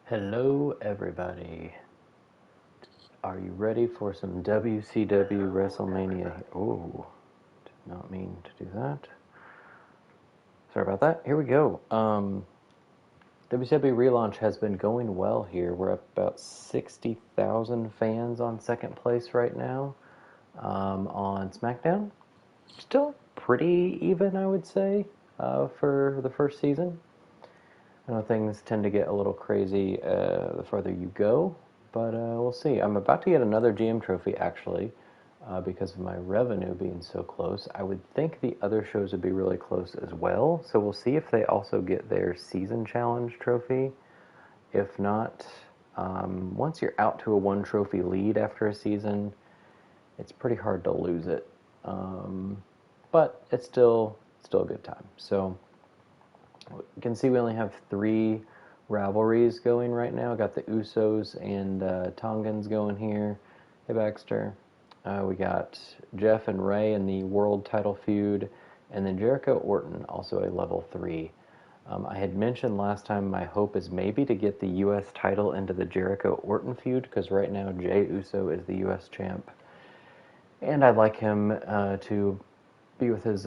Hello, everybody. Are you ready for some WCW Wrestlemania? Oh, did not mean to do that. Sorry about that. Here we go. WCW Relaunch has been going well here. We're up about 60,000 fans on second place right now on SmackDown. Still pretty even, I would say, for the first season. I know things tend to get a little crazy the further you go, but we'll see. I'm about to get another GM trophy, actually, because of my revenue being so close. I would think the other shows would be really close as well, so we'll see if they also get their season challenge trophy. If not, once you're out to a one trophy lead after a season, it's pretty hard to lose it. But it's still a good time. So you can see we only have 3 rivalries going right now. Got the Usos and Tongans going here. Hey, Baxter. We got Jeff and Ray in the world title feud, and then Jericho Orton, also a level 3. I had mentioned last time my hope is maybe to get the U.S. title into the Jericho Orton feud, because right now Jey Uso is the U.S. champ. And I'd like him to be with his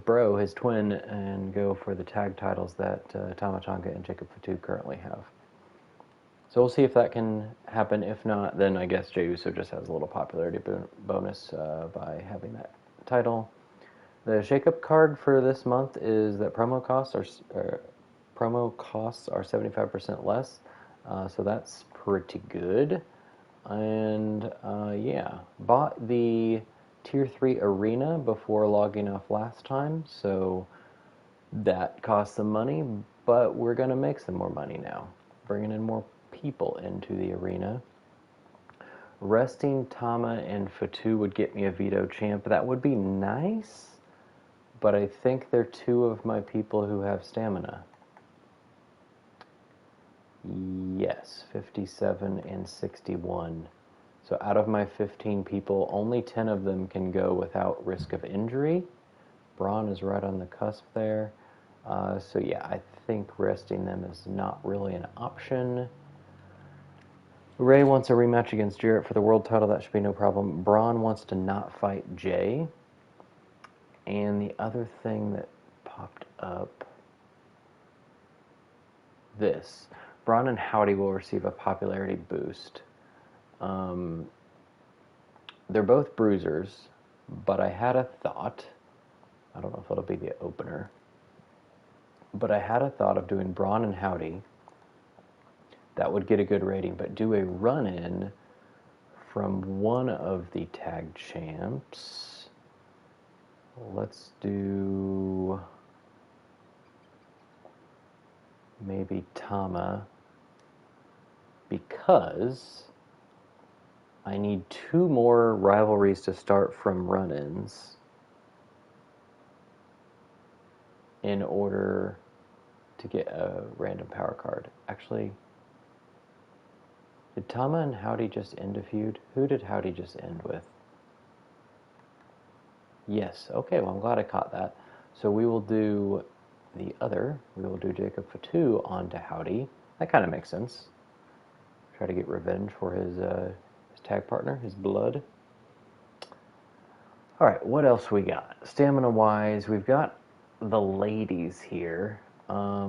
bro, his twin, and go for the tag titles that Tama Tonga and Jacob Fatu currently have. So we'll see if that can happen. If not, then I guess Jey Uso just has a little popularity bonus by having that title. The shakeup card for this month is that promo costs are 75% less, so that's pretty good. And yeah, bought the Tier 3 arena before logging off last time, so that cost some money, but we're going to make some more money now, bringing in more people into the arena. Resting Tama and Fatu would get me a veto champ. That would be nice, but I think they're 2 of my people who have stamina. Yes, 57 and 61. So out of my 15 people, only 10 of them can go without risk of injury. Braun is right on the cusp there. So yeah, I think resting them is not really an option. Ray wants a rematch against Jarrett for the world title. That should be no problem. Braun wants to not fight Jay. And the other thing that popped up, this. Braun and Howdy will receive a popularity boost. They're both bruisers, but I had a thought. I don't know if it'll be the opener, but I had a thought of doing Braun and Howdy. That would get a good rating, but do a run-in from one of the tag champs. Let's do maybe Tama, because I need 2 more rivalries to start from run-ins in order to get a random power card. Actually, did Tama and Howdy just end a feud? Who did Howdy just end with? Yes. Okay, well, I'm glad I caught that. So we will do the other. We will do Jacob Fatu onto Howdy. That kind of makes sense. Try to get revenge for his tag partner, his blood. All right, what else we got? Stamina-wise, we've got the ladies here. I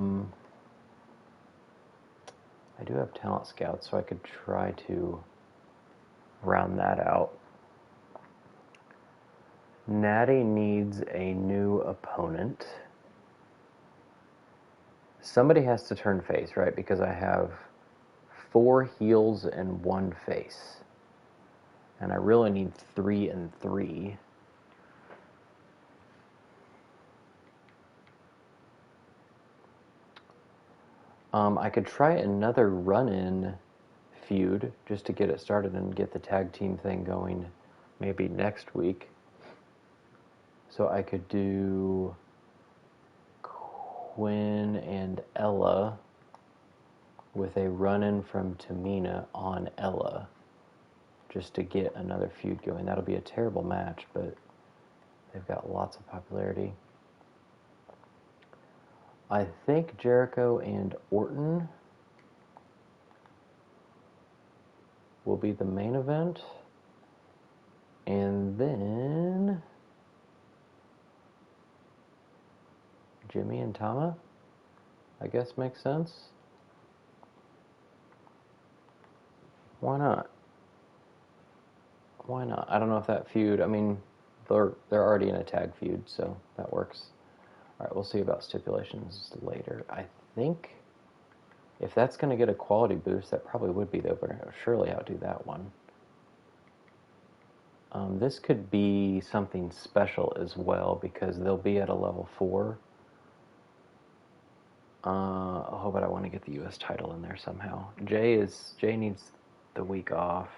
do have talent scouts, so I could try to round that out. Natty needs a new opponent. Somebody has to turn face, right? Because I have 4 heels and 1 face. And I really need 3 and 3. I could try another run-in feud just to get it started and get the tag team thing going maybe next week. So I could do Quinn and Ella with a run-in from Tamina on Ella just to get another feud going. That'll be a terrible match, but they've got lots of popularity. I think Jericho and Orton will be the main event. And then Jimmy and Tama, I guess, makes sense. Why not? Why not? I don't know if that feud, I mean, they're already in a tag feud, so that works. All right, we'll see about stipulations later. I think if that's going to get a quality boost, that probably would be the opener. It'll surely outdo that one. This could be something special as well because they'll be at a level 4. Oh, but I want to get the U.S. title in there somehow. Jay needs the week off.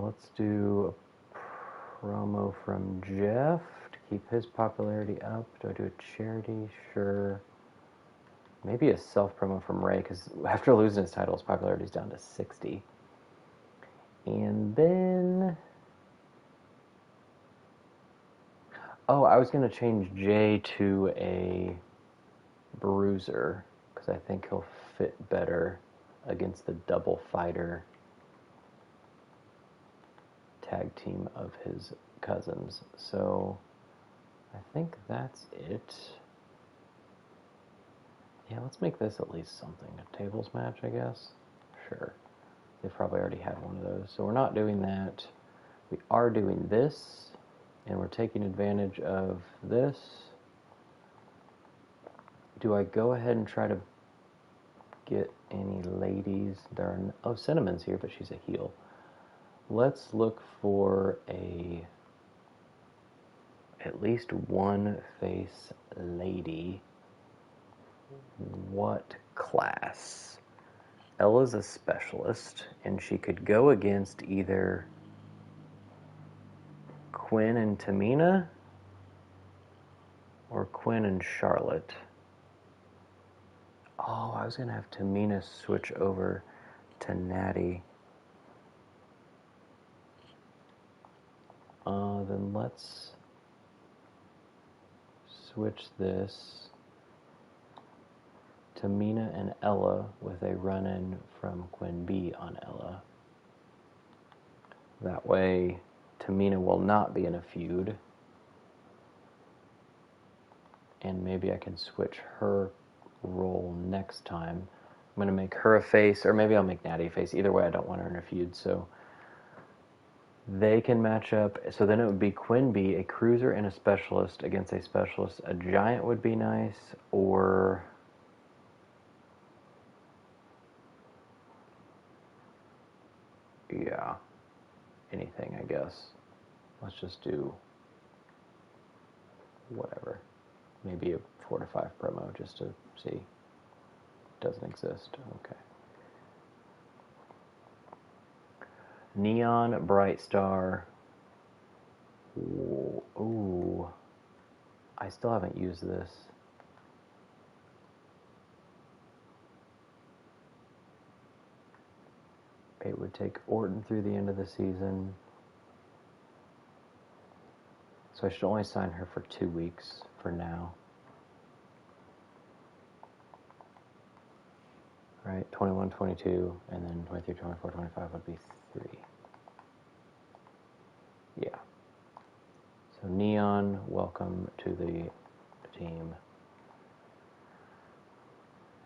Let's do a promo from Jeff to keep his popularity up. Do I do a charity? Sure. Maybe a self-promo from Ray, because after losing his title, his popularity is down to 60. And then... Oh, I was going to change Jay to a bruiser, because I think he'll fit better against the double fighter tag team of his cousins. So I think that's it. Yeah, let's make this at least something. A tables match, I guess. Sure. They've probably already had one of those. So we're not doing that. We are doing this, and we're taking advantage of this. Do I go ahead and try to get any ladies? There are oh, Cinnamon's here, but she's a heel. Let's look for at least one face lady. What class? Ella's a specialist, and she could go against either Quinn and Tamina or Quinn and Charlotte. Oh, I was going to have Tamina switch over to Natty. Then let's switch this. Tamina and Ella with a run-in from Quinn B on Ella. That way, Tamina will not be in a feud. And maybe I can switch her role next time. I'm going to make her a face, or maybe I'll make Natty a face. Either way, I don't want her in a feud, so they can match up. So then it would be Quinn B, a cruiser and a specialist against a specialist. A giant would be nice, or... yeah, anything, I guess. Let's just do whatever. Maybe a 4 to 5 promo just to see. It doesn't exist. Okay. Neon Bright Star. Ooh. I still haven't used this. It would take Orton through the end of the season. So I should only sign her for 2 weeks for now. Right, 21, 22, and then 23, 24, 25 would be 3. Yeah. So Neon, welcome to the team.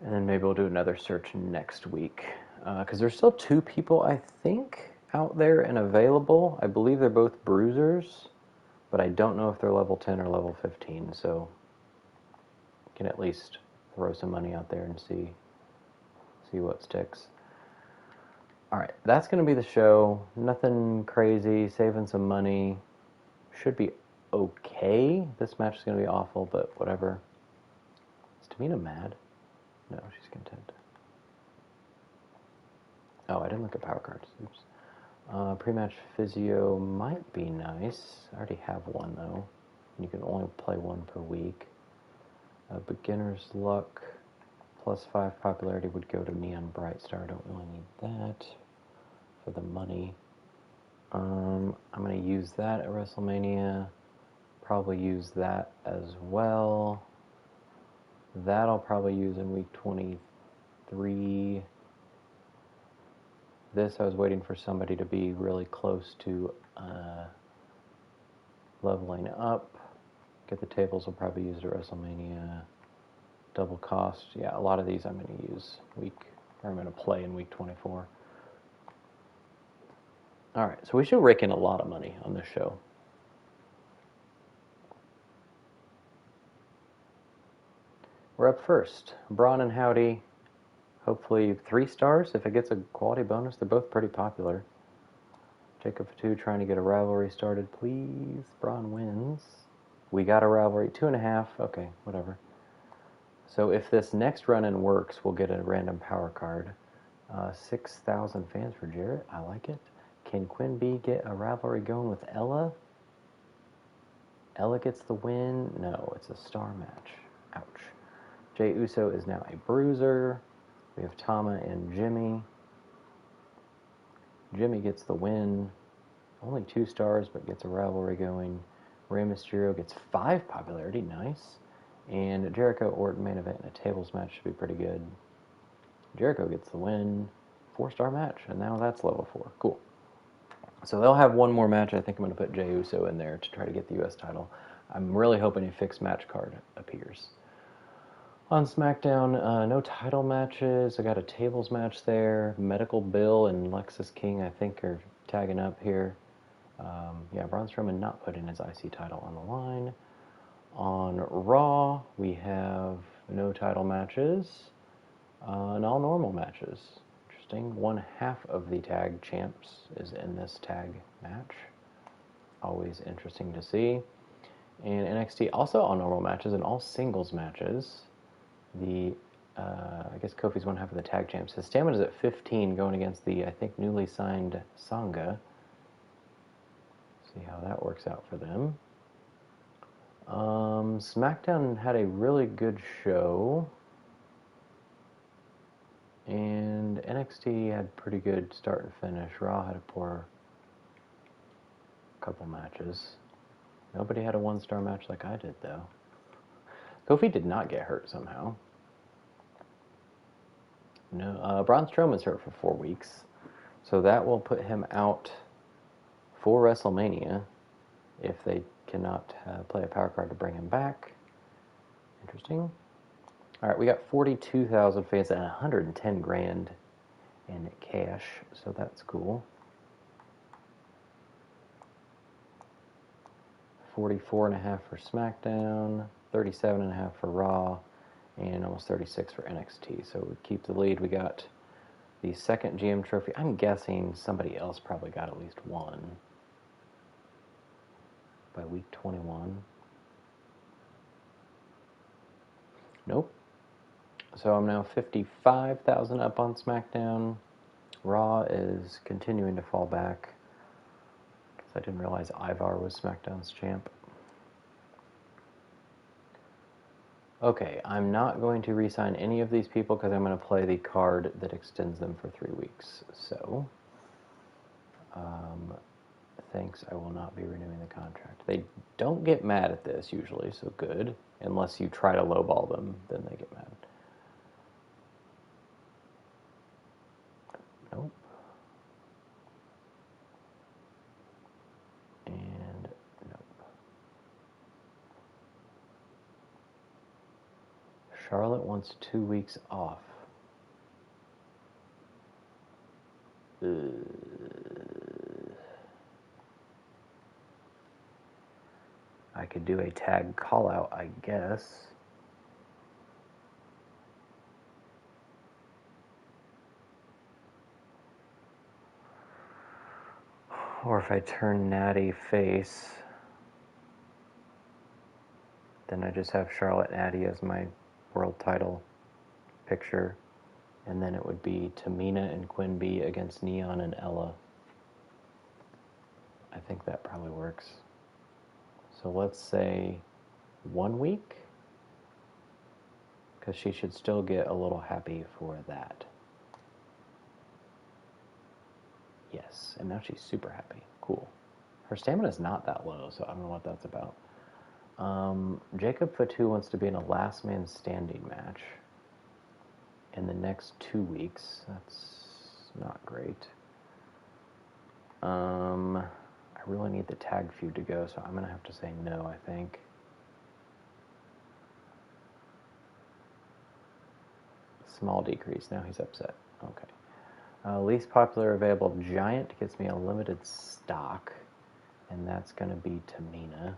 And then maybe we'll do another search next week. Because there's still 2 people, I think, out there and available. I believe they're both bruisers, but I don't know if they're level 10 or level 15, so you can at least throw some money out there and see what sticks. Alright, that's going to be the show. Nothing crazy, saving some money. Should be okay. This match is going to be awful, but whatever. Is Tamina mad? No, she's content. Oh, I didn't look at power cards. Oops. Pre-match physio might be nice. I already have one, though. You can only play one per week. Beginner's luck. +5 popularity would go to Neon Bright Star. I don't really need that for the money. I'm going to use that at WrestleMania. Probably use that as well. That I'll probably use in week 23 3. This, I was waiting for somebody to be really close to leveling up. Get the tables will probably use at WrestleMania. Double cost. Yeah, a lot of these I'm going to use I'm going to play in week 24. Alright, so we should rake in a lot of money on this show. We're up first. Braun and Howdy. Hopefully 3 stars. If it gets a quality bonus, they're both pretty popular. Jacob Fatu trying to get a rivalry started, please. Braun wins. We got a rivalry. 2.5. Okay, whatever. So if this next run-in works, we'll get a random power card. 6,000 fans for Jarrett. I like it. Can Quinn B get a rivalry going with Ella? Ella gets the win. No, it's a star match. Ouch. Jey Uso is now a bruiser. We have Tama and Jimmy. Jimmy gets the win. Only 2 stars, but gets a rivalry going. Rey Mysterio gets 5 popularity. Nice. And Jericho Orton main event in a tables match should be pretty good. Jericho gets the win. 4-star match, and now that's level 4. Cool. So they'll have one more match. I think I'm going to put Jey Uso in there to try to get the U.S. title. I'm really hoping a fixed match card appears. On SmackDown, no title matches. I got a tables match there. Medical Bill and Lexus King, I think, are tagging up here. Yeah, Braun Strowman not putting his IC title on the line. On Raw, we have no title matches and all normal matches. Interesting. 1/2 of the tag champs is in this tag match. Always interesting to see. And NXT also all normal matches and all singles matches. I guess Kofi's 1/2 of the tag champs. His stamina is at 15 going against the, I think, newly signed Sangha. See how that works out for them. SmackDown had a really good show. And NXT had pretty good start and finish. Raw had a poor couple matches. Nobody had a 1-star match like I did, though. Kofi did not get hurt somehow. No, Braun Strowman's hurt for 4 weeks. So that will put him out for WrestleMania if they cannot play a power card to bring him back. Interesting. All right, we got 42,000 fans and 110 grand in cash, so that's cool. 44.5 for SmackDown, 37.5 for Raw, and almost 36 for NXT. So we keep the lead. We got the second GM trophy. I'm guessing somebody else probably got at least one by week 21. Nope. So I'm now 55,000 up on SmackDown. Raw is continuing to fall back. I didn't realize Ivar was SmackDown's champ. Okay, I'm not going to re-sign any of these people because I'm going to play the card that extends them for 3 weeks. So, thanks, I will not be renewing the contract. They don't get mad at this usually, so good. Unless you try to lowball them, then they get mad. Nope. And nope. Charlotte wants 2 weeks off. I could do a tag call-out, I guess. Or if I turn Natty face, then I just have Charlotte Natty as my world title picture. And then it would be Tamina and Quinn B against Neon and Ella. I think that probably works. So let's say 1 week, because she should still get a little happy for that. Yes, and now she's super happy. Cool. Her stamina is not that low, so I don't know what that's about. Jacob Fatu wants to be in a last man standing match. in the next 2 weeks. That's not great. I really need the tag feud to go, so I'm going to have to say no, I think. Small decrease. Now he's upset. Okay. Least popular available giant gets me a limited stock, and that's going to be Tamina.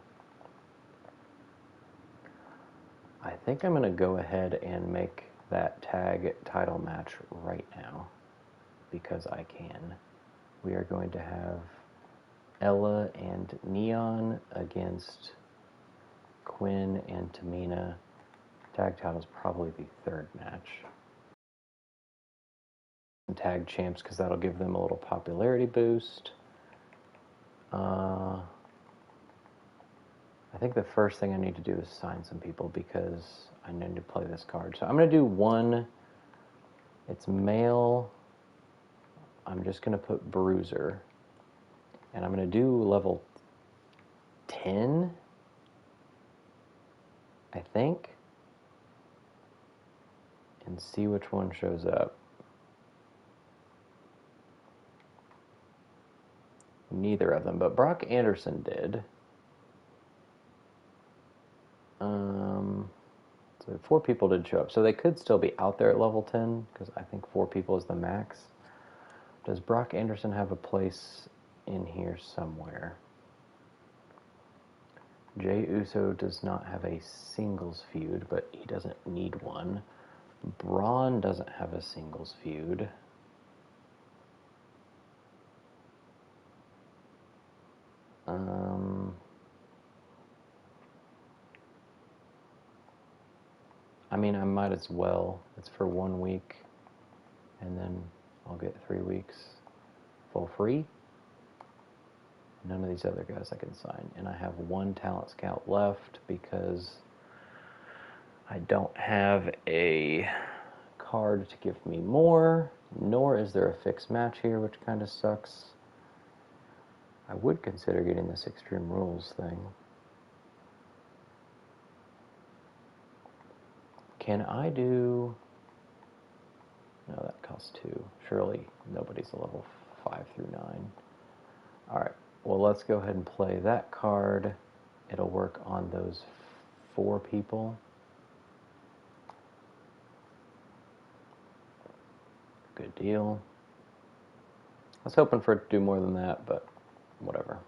I think I'm going to go ahead and make that tag title match right now, because I can. We are going to have Ella and Neon against Quinn and Tamina. Tag title's probably the third match. And tag champs, because that'll give them a little popularity boost. I think the first thing I need to do is sign some people, because I need to play this card. So I'm going to do one. It's male. I'm just going to put Bruiser. And I'm going to do level 10, I think, and see which one shows up. Neither of them, but Brock Anderson did. So 4 people did show up. So they could still be out there at level 10, because I think 4 people is the max. Does Brock Anderson have a place in here somewhere? Jey Uso does not have a singles feud, but he doesn't need one. Braun doesn't have a singles feud. I mean, I might as well. It's for 1 week, and then I'll get 3 weeks full free. None of these other guys I can sign. And I have 1 talent scout left, because I don't have a card to give me more, nor is there a fixed match here, which kind of sucks. I would consider getting this Extreme Rules thing. Can I do... No, that costs 2. Surely nobody's a level 5 through 9. Alright, well, let's go ahead and play that card. It'll work on those 4 people. Good deal. I was hoping for it to do more than that, but whatever.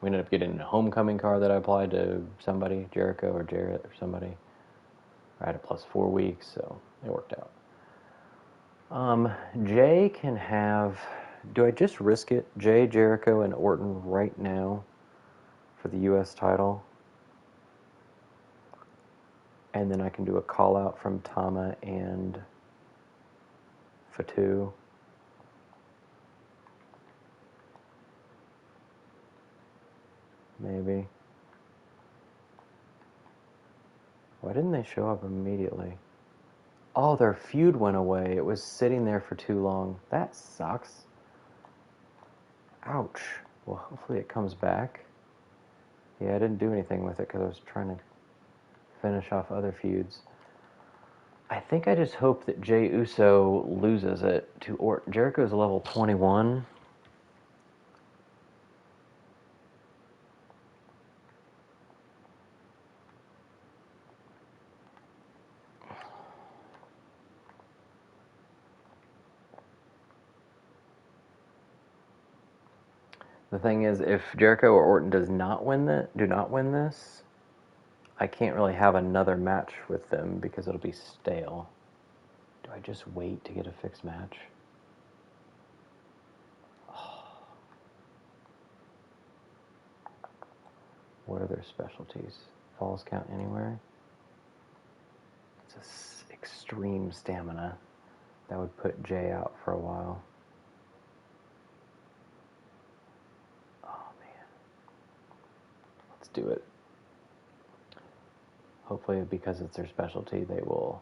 We ended up getting a homecoming card that I applied to somebody, Jericho or Jarrett or somebody. I had a plus 4 weeks, so it worked out. Jay can have... Do I just risk it? Jay, Jericho, and Orton right now for the U.S. title. And then I can do a call-out from Tama and Fatu. Maybe. Why didn't they show up immediately? Oh, their feud went away. It was sitting there for too long. That sucks. Ouch. Well, hopefully it comes back. Yeah, I didn't do anything with it because I was trying to finish off other feuds. I think I just hope that Jey Uso loses it to Orton. Jericho's level 21. The thing is, if Jericho or Orton do not win this, I can't really have another match with them because it'll be stale. Do I just wait to get a fixed match? Oh. What are their specialties? Falls count anywhere? It's extreme stamina. That would put Jay out for a while. Do it. Hopefully, because it's their specialty, they will...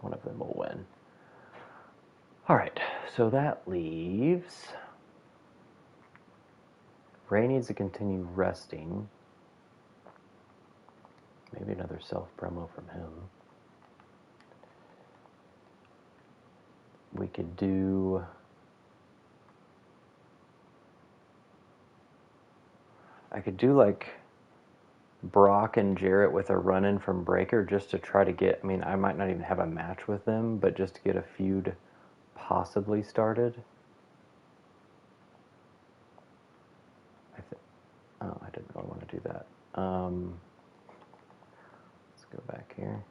One of them will win. Alright, so that leaves... Ray needs to continue resting. Maybe another self-promo from him. We could do... I could do like Brock and Jarrett with a run-in from Breaker just to try to get... I mean, I might not even have a match with them, but just to get a feud possibly started. Oh, I didn't really want to do that. Let's go back here.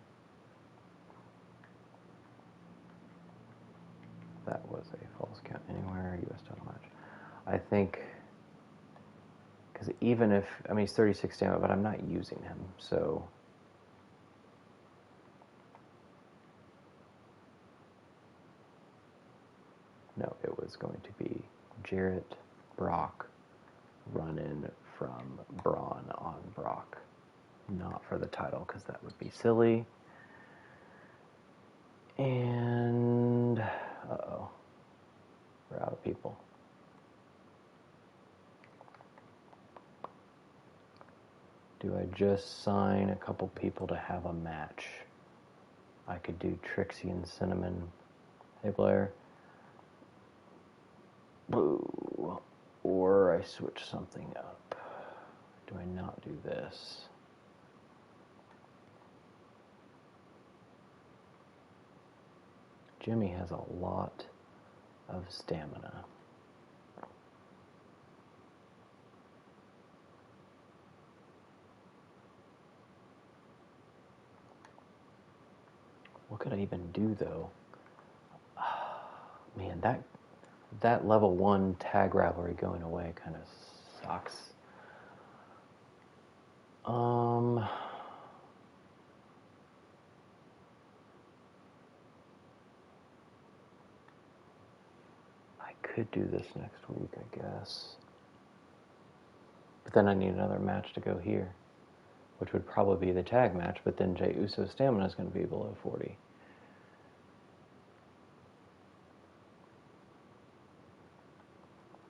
That was a false count anywhere, U.S. title match. I think, because even if, I mean, he's 36 down, but I'm not using him, so. No, it was going to be Jarrett, Brock, run-in from Braun on Brock. Not for the title, because that would be silly. And, uh-oh, we're out of people. Do I just sign a couple people to have a match? I could do Trixie and Cinnamon. Hey, Blair. Boo. Or I switch something up. Do I not do this? Jimmy has a lot of stamina. What could I even do, though? Man, that level 1 tag rivalry going away kind of sucks. I could do this next week, I guess. But then I need another match to go here, which would probably be the tag match, but then Jey Uso's stamina is going to be below 40.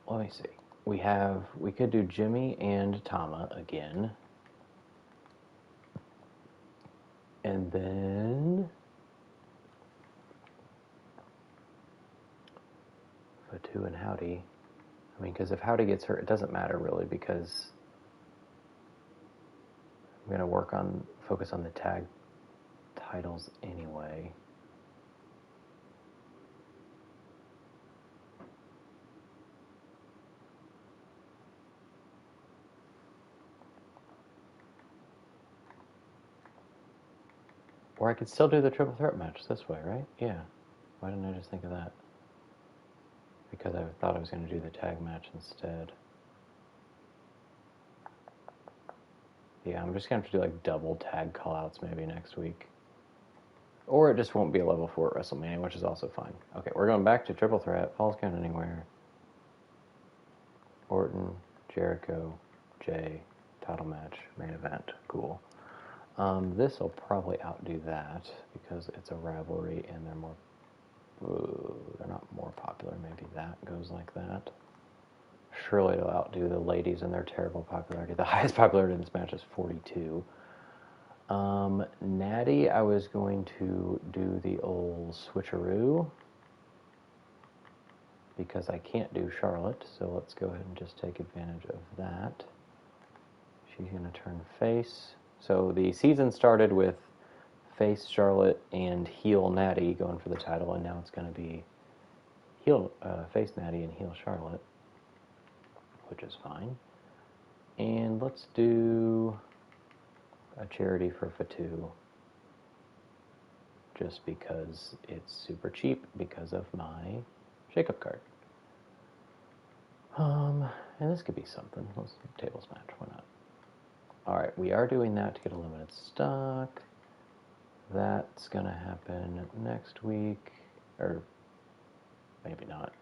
Let me see. We could do Jimmy and Tama again. And then Fatu and Howdy. I mean, because if Howdy gets hurt, it doesn't matter really, because I'm going to focus on the tag titles anyway. Or I could still do the triple threat match this way, right? Yeah. Why didn't I just think of that? Because I thought I was going to do the tag match instead. Yeah, I'm just going to have to do like double tag callouts maybe next week. Or it just won't be a level 4 at WrestleMania, which is also fine. Okay, we're going back to triple threat. Falls Count Anywhere. Orton, Jericho, Jay, title match, main event. Cool. This will probably outdo that because it's a rivalry and they're not more popular. Maybe that goes like that. Surely it'll outdo the ladies and their terrible popularity. The highest popularity in this match is 42. Natty, I was going to do the old switcheroo because I can't do Charlotte, so let's go ahead and just take advantage of that. She's going to turn face. So the season started with face Charlotte and heel Natty going for the title, and now it's going to be face Natty and heel Charlotte, which is fine. And let's do a charity for Fatu, just because it's super cheap because of my shake-up card. And this could be something. Let's do tables match. Why not? All right, we are doing that to get a limited stock. That's gonna happen next week, or maybe not.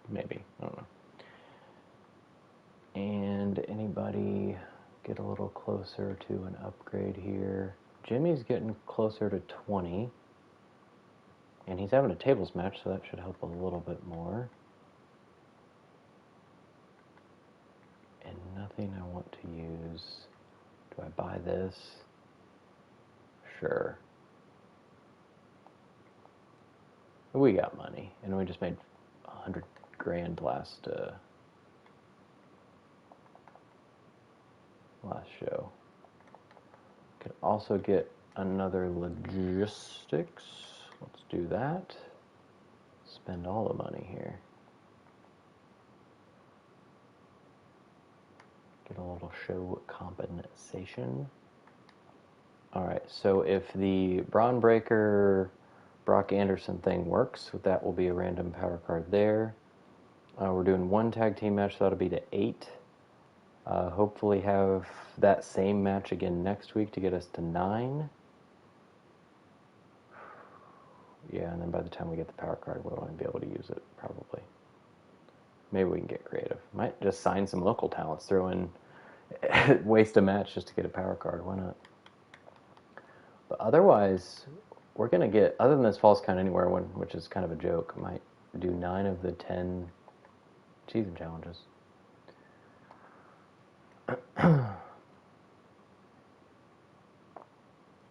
Maybe, I don't know. And anybody get a little closer to an upgrade here? Jimmy's getting closer to 20. And he's having a tables match, so that should help a little bit more. And nothing I want to use. Do I buy this? Sure. We got money, and we just made 100 grand last show. Could also get another logistics. Let's do that. Spend all the money here. Get a little show compensation. Alright, so if the Braun Breaker Brock Anderson thing works, that will be a random power card there. We're doing one tag team match, so that'll be to 8. Hopefully have that same match again next week to get us to 9. Yeah, and then by the time we get the power card, we won't be able to use it, probably. Maybe we can get creative. Might just sign some local talents, throw in, waste a match just to get a power card. Why not? But otherwise, we're going to get, other than this Falls Count Anywhere one, which is kind of a joke, I might do 9 of the 10 season challenges.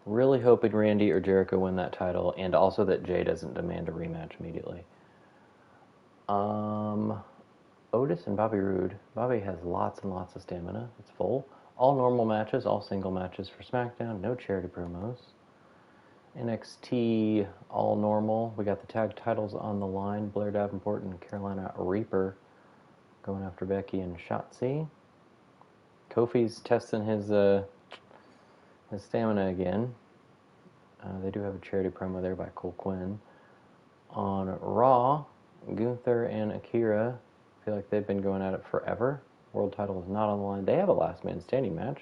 Really hoping Randy or Jericho win that title, and also that Jay doesn't demand a rematch immediately. Otis and Bobby Roode. Bobby has lots and lots of stamina. It's full. All normal matches, all single matches for SmackDown. No charity promos. NXT, all normal. We got the tag titles on the line. Blair Davenport and Carolina Reaper going after Becky and Shotzi. Kofi's testing his stamina again. They do have a charity promo there by Cole Quinn. On Raw, Gunther and Akira, I feel like they've been going at it forever. World title is not on the line. They have a last man standing match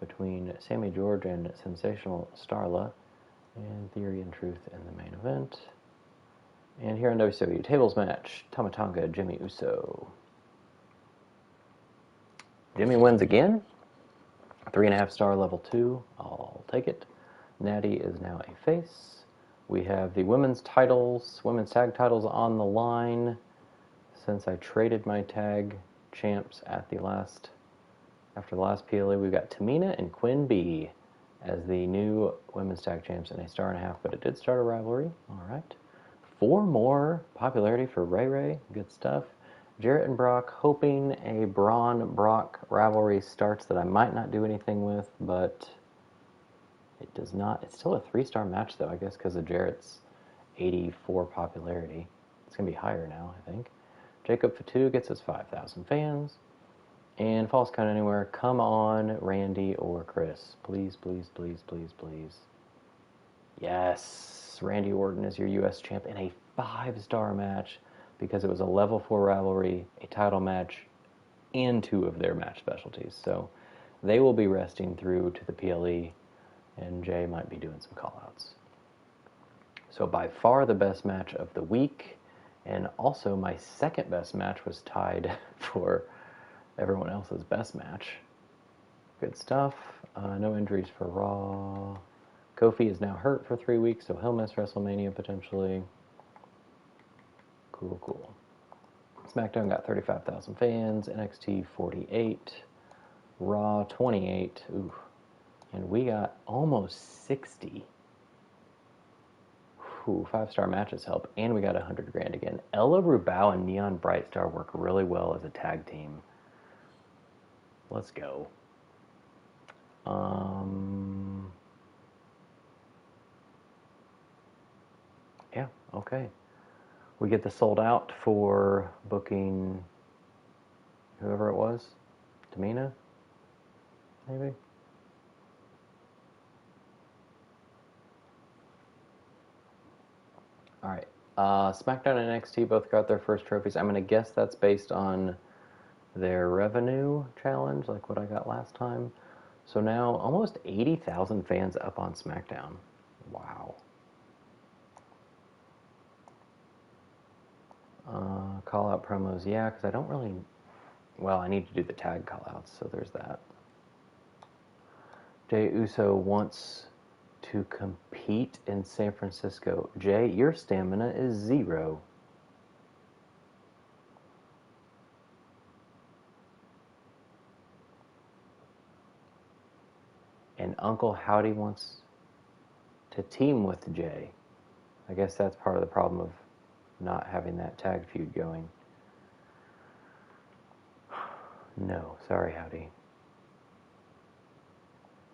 between Sammy George and Sensational Starla, and Theory and Truth in the main event. And here on WCW, tables match, Tama Tonga, Jimmy Uso. Jimmy wins again. 3.5 star level 2. I'll take it. Natty is now a face. We have the women's tag titles on the line. Since I traded my tag champs after the last PLA, we've got Tamina and Quinn B as the new women's tag champs in 1.5 stars, but it did start a rivalry. All right. 4 more popularity for Ray Ray. Good stuff. Jarrett and Brock, hoping a Braun-Brock rivalry starts that I might not do anything with, but it does not. It's still a 3-star match, though, I guess, because of Jarrett's 84 popularity. It's going to be higher now, I think. Jacob Fatu gets us 5,000 fans. And Falls Count Anywhere, come on, Randy or Chris. Please, please, please, please, please. Yes, Randy Orton is your U.S. champ in a 5-star match because it was a level 4 rivalry, a title match, and 2 of their match specialties. So they will be resting through to the PLE, and Jay might be doing some call-outs. So by far the best match of the week, and also my second best match was tied for everyone else's best match. Good stuff. No injuries for Raw. Kofi is now hurt for 3 weeks, so he'll miss WrestleMania potentially. Cool, cool. SmackDown got 35,000 fans. NXT 48. Raw 28. Ooh. And we got almost 60. Ooh, 5-star matches help. And we got 100 grand again. Ella Rubao and Neon Brightstar work really well as a tag team. Let's go. Yeah, okay. We get the sold out for booking whoever it was. Tamina? Maybe? Alright. SmackDown and NXT both got their first trophies. I'm going to guess that's based on their revenue challenge, like what I got last time. So now almost 80,000 fans up on SmackDown. Wow. Call-out promos, yeah, because I don't really... Well, I need to do the tag call-outs, so there's that. Jay Uso wants to compete in San Francisco. Jay, your stamina is 0. And Uncle Howdy wants... to team with Jay. I guess that's part of the problem of not having that tag feud going. No, sorry, Howdy.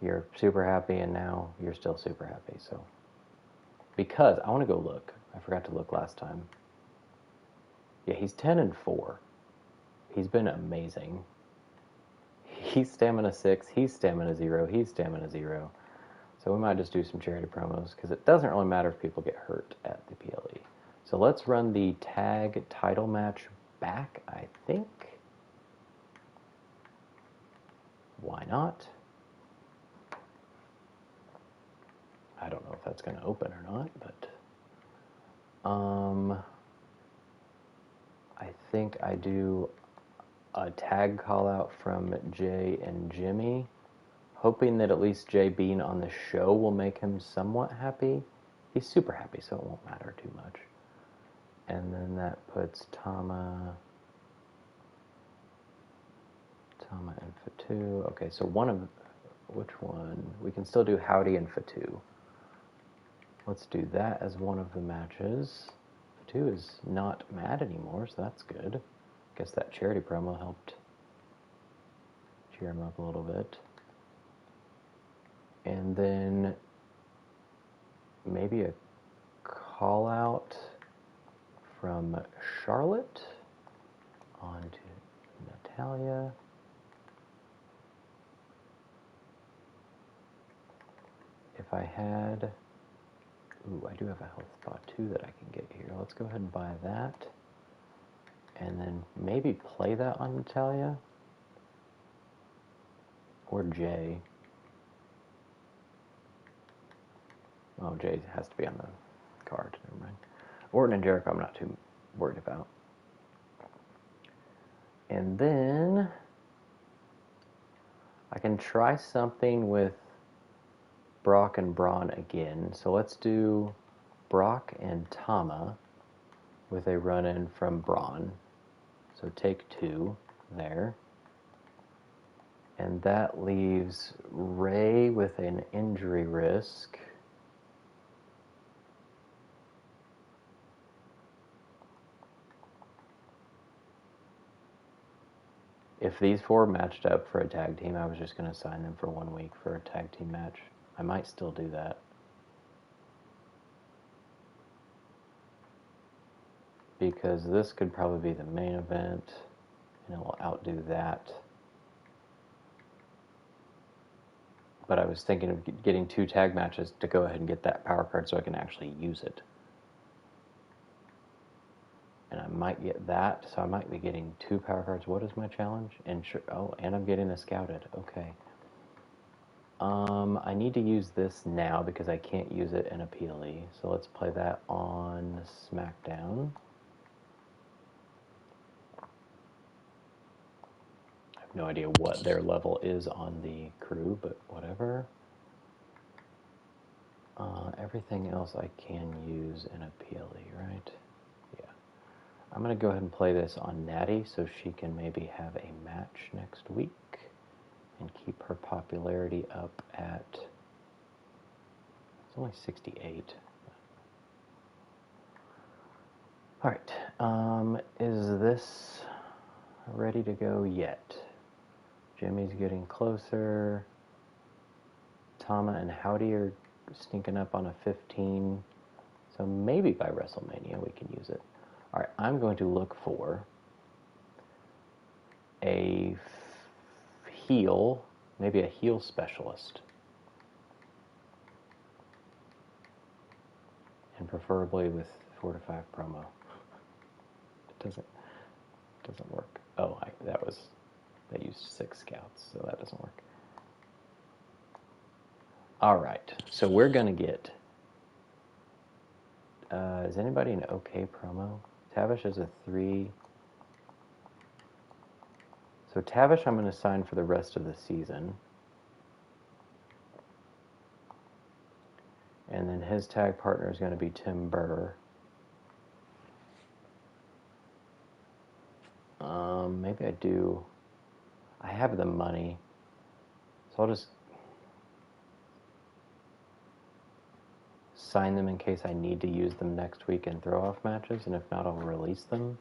You're super happy, and now you're still super happy, so. Because, I want to go look. I forgot to look last time. Yeah, he's 10-4. He's been amazing. He's stamina 6, he's stamina 0, he's stamina 0. So we might just do some charity promos, because it doesn't really matter if people get hurt at the PLE. So let's run the tag title match back, I think. Why not? I don't know if that's going to open or not, but I think I do a tag call out from Jay and Jimmy, hoping that at least Jay being on the show will make him somewhat happy. He's super happy, so it won't matter too much. And then that puts Tama and Fatu. Okay, so which one? We can still do Howdy and Fatu. Let's do that as one of the matches. Fatu is not mad anymore, so that's good. Guess that charity promo helped cheer him up a little bit. And then maybe a call out from Charlotte onto Natalia. If I had... Ooh, I do have a health spot too that I can get here. Let's go ahead and buy that. And then maybe play that on Natalia. Or Jay. Oh, Jay has to be on the card. Never mind. Orton and Jericho I'm not too worried about. And then I can try something with Brock and Braun again. So let's do Brock and Tama with a run-in from Braun. So take 2 there. And that leaves Ray with an injury risk. If these 4 matched up for a tag team, I was just going to sign them for 1 week for a tag team match. I might still do that. Because this could probably be the main event, and it will outdo that. But I was thinking of getting 2 tag matches to go ahead and get that power card so I can actually use it. And I might get that, so I might be getting 2 power cards. What is my challenge? And I'm getting a scouted. Okay. I need to use this now because I can't use it in a PLE. So let's play that on SmackDown. I have no idea what their level is on the crew, but whatever. Everything else I can use in a PLE, right? Yeah. I'm going to go ahead and play this on Natty so she can maybe have a match next week and keep her popularity up at... It's only 68. Alright, is this ready to go yet? Jimmy's getting closer. Tama and Howdy are sneaking up on a 15. So maybe by WrestleMania we can use it. Alright, I'm going to look for a heel, maybe a heel specialist. And preferably with 4 to 5 promo. It doesn't work. Oh, that used 6 scouts, so that doesn't work. Alright, so we're gonna get, is anybody an okay promo? Tavish is a 3. So Tavish I'm gonna sign for the rest of the season. And then his tag partner is gonna be Tim Burr. Maybe I have the money, so I'll just, sign them in case I need to use them next week in throw-off matches, and if not, I'll release them.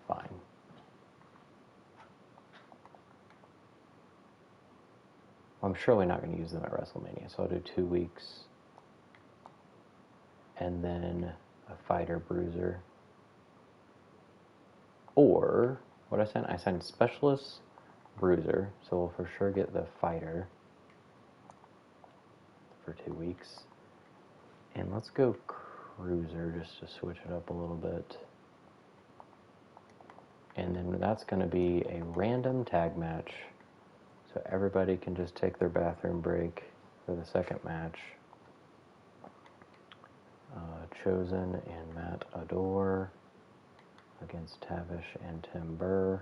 Fine. I'm surely not going to use them at WrestleMania, so I'll do 2 weeks. And then a fighter bruiser. Or, what I signed? I signed specialist bruiser, so we'll for sure get the fighter for 2 weeks. And let's go cruiser just to switch it up a little bit. And then that's going to be a random tag match. So everybody can just take their bathroom break for the second match. Chosen and Matt Adore against Tavish and Tim Burr.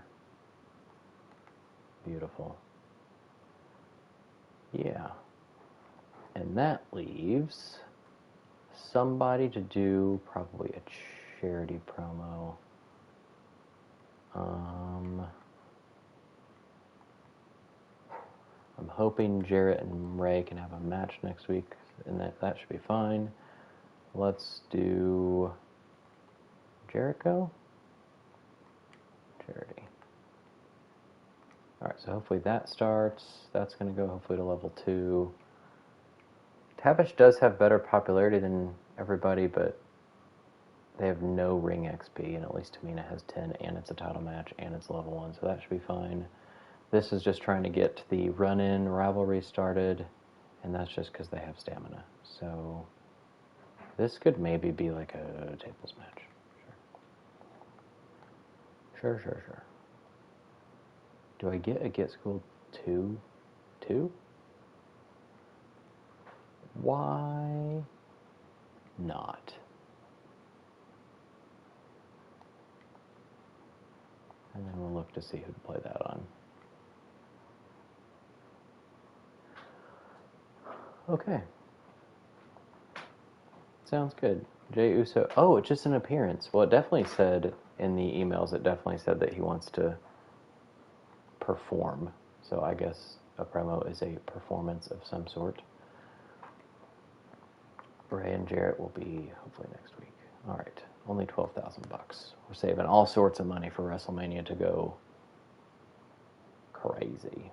Beautiful. Yeah. And that leaves somebody to do probably a charity promo. I'm hoping Jarrett and Ray can have a match next week, and that should be fine. Let's do Jericho? Charity. Alright, so hopefully that starts. That's going to go hopefully to level 2. Tavish does have better popularity than everybody, but they have no ring XP, and at least Tamina has 10, and it's a title match, and it's level 1, so that should be fine. This is just trying to get the run-in rivalry started, and that's just because they have stamina. So this could maybe be like a tables match. Sure. Do I get school 2? 2? Why not? And then we'll look to see who to play that on. Okay. Sounds good. Jey Uso. Oh, it's just an appearance. Well, it definitely said in the emails, it definitely said that he wants to perform. So I guess a promo is a performance of some sort. Bray and Jarrett will be hopefully next week. All right. Only $12,000. We're saving all sorts of money for WrestleMania to go crazy.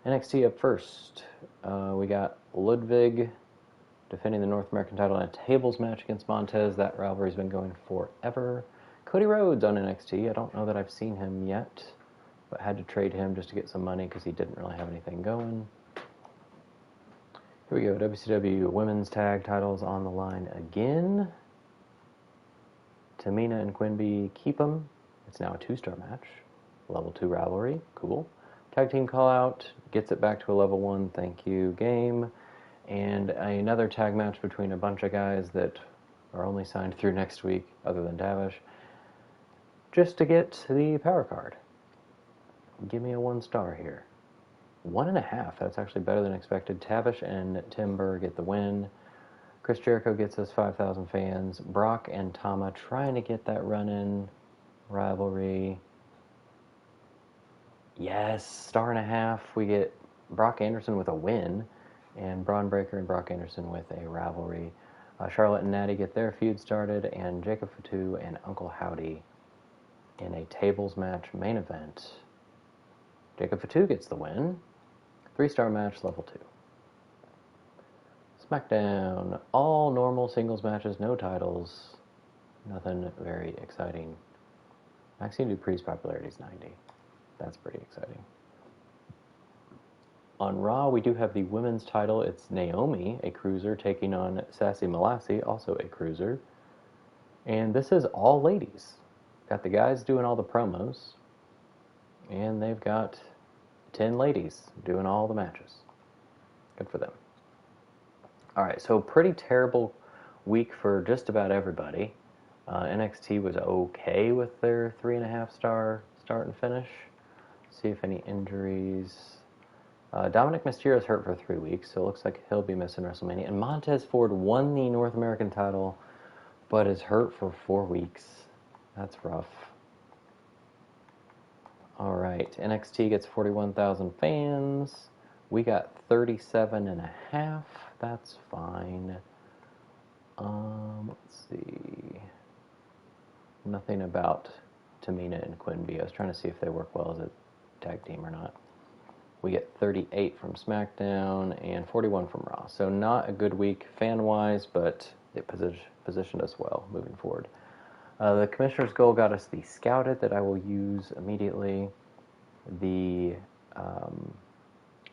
NXT up first. We got Ludwig defending the North American title in a tables match against Montez. That rivalry's been going forever. Cody Rhodes on NXT. I don't know that I've seen him yet, but had to trade him just to get some money because he didn't really have anything going. Here we go. WCW women's tag titles on the line again. Tamina and Quinby keep them. It's now a 2-star match. Level 2 rivalry. Cool. Tag team call out. Gets it back to a level 1. Thank you game. And another tag match between a bunch of guys that are only signed through next week, other than Tavish, just to get the power card. Give me a 1-star here. 1.5. That's actually better than expected. Tavish and Tim Burr get the win. Chris Jericho gets us 5,000 fans. Brock and Tama trying to get that run-in rivalry. Yes, 1.5. We get Brock Anderson with a win, and Braun Breaker and Brock Anderson with a rivalry. Charlotte and Natty get their feud started, and Jacob Fatu and Uncle Howdy in a tables match main event. Jacob Fatu gets the win. 3-star match, level 2. SmackDown. All normal singles matches, no titles. Nothing very exciting. Maxine Dupree's popularity is 90. That's pretty exciting. On Raw, we do have the women's title. It's Naomi, a cruiser, taking on Sassy Molassie, also a cruiser. And this is all ladies. Got the guys doing all the promos. And they've got 10 ladies doing all the matches. Good for them. Alright, so pretty terrible week for just about everybody. NXT was okay with their 3.5-star start and finish. See if any injuries. Dominic Mysterio's hurt for 3 weeks, so it looks like he'll be missing WrestleMania. And Montez Ford won the North American title, but is hurt for 4 weeks. That's rough. Alright, NXT gets 41,000 fans. We got 37.5. That's fine. Let's see. Nothing about Tamina and Quinby. I was trying to see if they work well as a tag team or not. We get 38 from SmackDown and 41 from Raw. So not a good week fan-wise, but it positioned us well moving forward. The Commissioner's Goal got us the Scouted that I will use immediately. The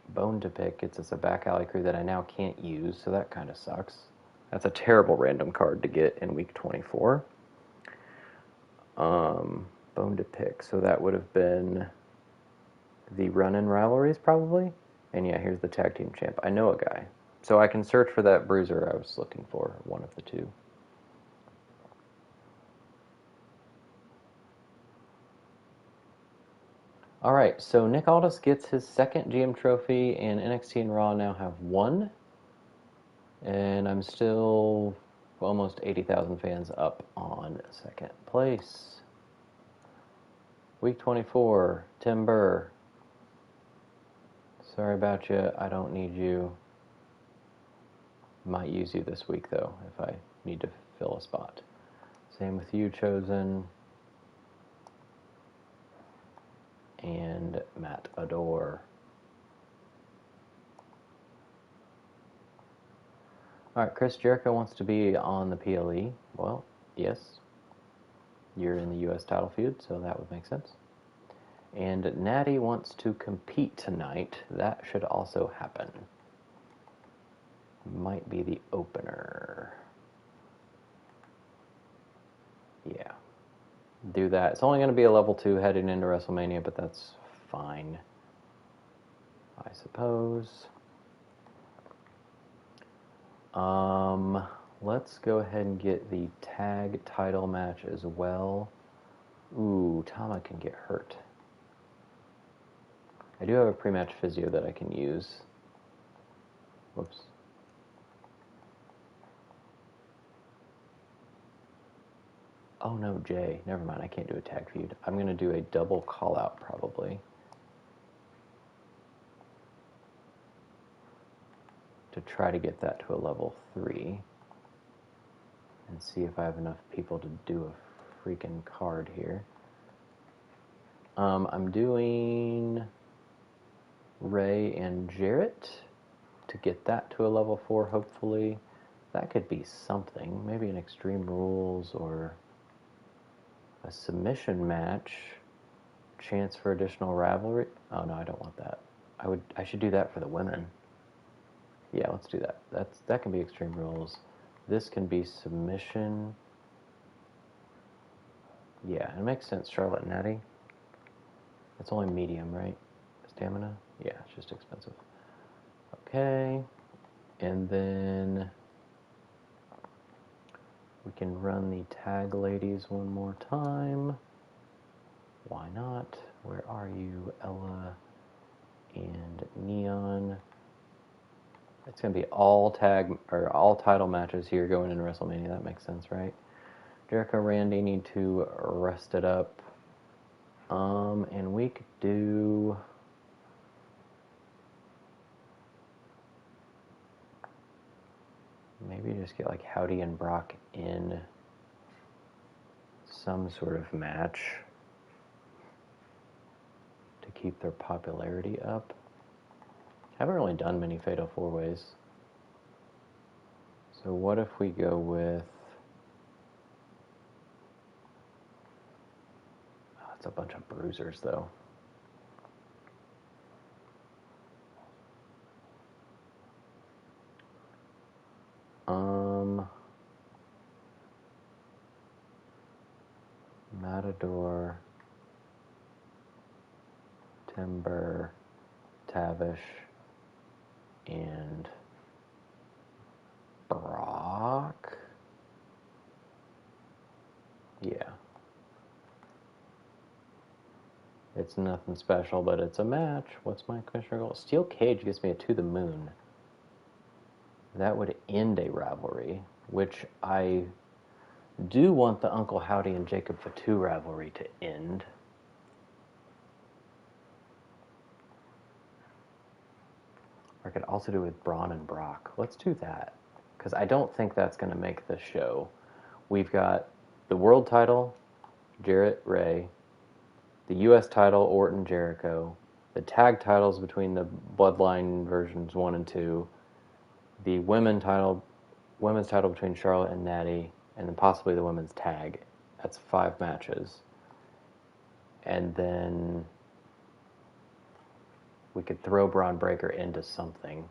Bone to Pick gets us a back alley crew that I now can't use, so that kind of sucks. That's a terrible random card to get in week 24. Bone to Pick, so that would have been the run-in rivalries probably. And yeah, here's the tag team champ. I know a guy, so I can search for that bruiser I was looking for, one of the two. Alright, so Nick Aldis gets his second GM trophy, and NXT and Raw now have one. And I'm still almost 80,000 fans up on second place. Week 24, Tim Burr. Sorry about you, I don't need you. Might use you this week, though, if I need to fill a spot. Same with you, Chosen. And Matt Adore. Alright, Chris Jericho wants to be on the PLE. Well, yes. You're in the US title feud, so that would make sense. And Natty wants to compete tonight. That should also happen. Might be the opener. Yeah. Do that. It's only going to be a level 2 heading into WrestleMania, but that's fine, I suppose. Let's go ahead and get the tag title match as well. Ooh, Tama can get hurt. I do have a pre-match physio that I can use. Whoops. Oh no, Jay. Never mind, I can't do a tag feud. I'm going to do a double call-out, probably. To try to get that to a level 3. And see if I have enough people to do a freaking card here. I'm doing Ray and Jarrett to get that to a level 4, hopefully. That could be something. Maybe an Extreme Rules or a submission match. Chance for additional rivalry. Oh no, I don't want that. I should do that for the women. Yeah, let's do that. That can be Extreme Rules. This can be submission. Yeah, it makes sense. Charlotte and Natty. It's only medium, right? Stamina? Yeah, it's just expensive. Okay. And then we can run the tag ladies one more time. Why not? Where are you, Ella and Neon? It's going to be all title matches here going into WrestleMania. That makes sense, right? Jericho, Randy need to rest it up. And we could do... maybe just get like Howdy and Brock in some sort of match to keep their popularity up. Haven't really done many Fatal 4-Ways. So what if we go with... oh, it's a bunch of bruisers, though. Matador, Timber, Tavish, and Brock? Yeah. It's nothing special, but it's a match. What's my commissioner goal? Steel Cage gives me a to the moon. That would end a rivalry, which I do want the Uncle Howdy and Jacob Fatu rivalry to end. Or I could also do it with Braun and Brock. Let's do that. Because I don't think that's going to make the show. We've got the world title, Jarrett Ray. The U.S. title, Orton Jericho. The tag titles between the Bloodline versions 1 and 2. The women's title between Charlotte and Natty. And then possibly the women's tag. That's 5 matches. And then we could throw Braun Breaker into something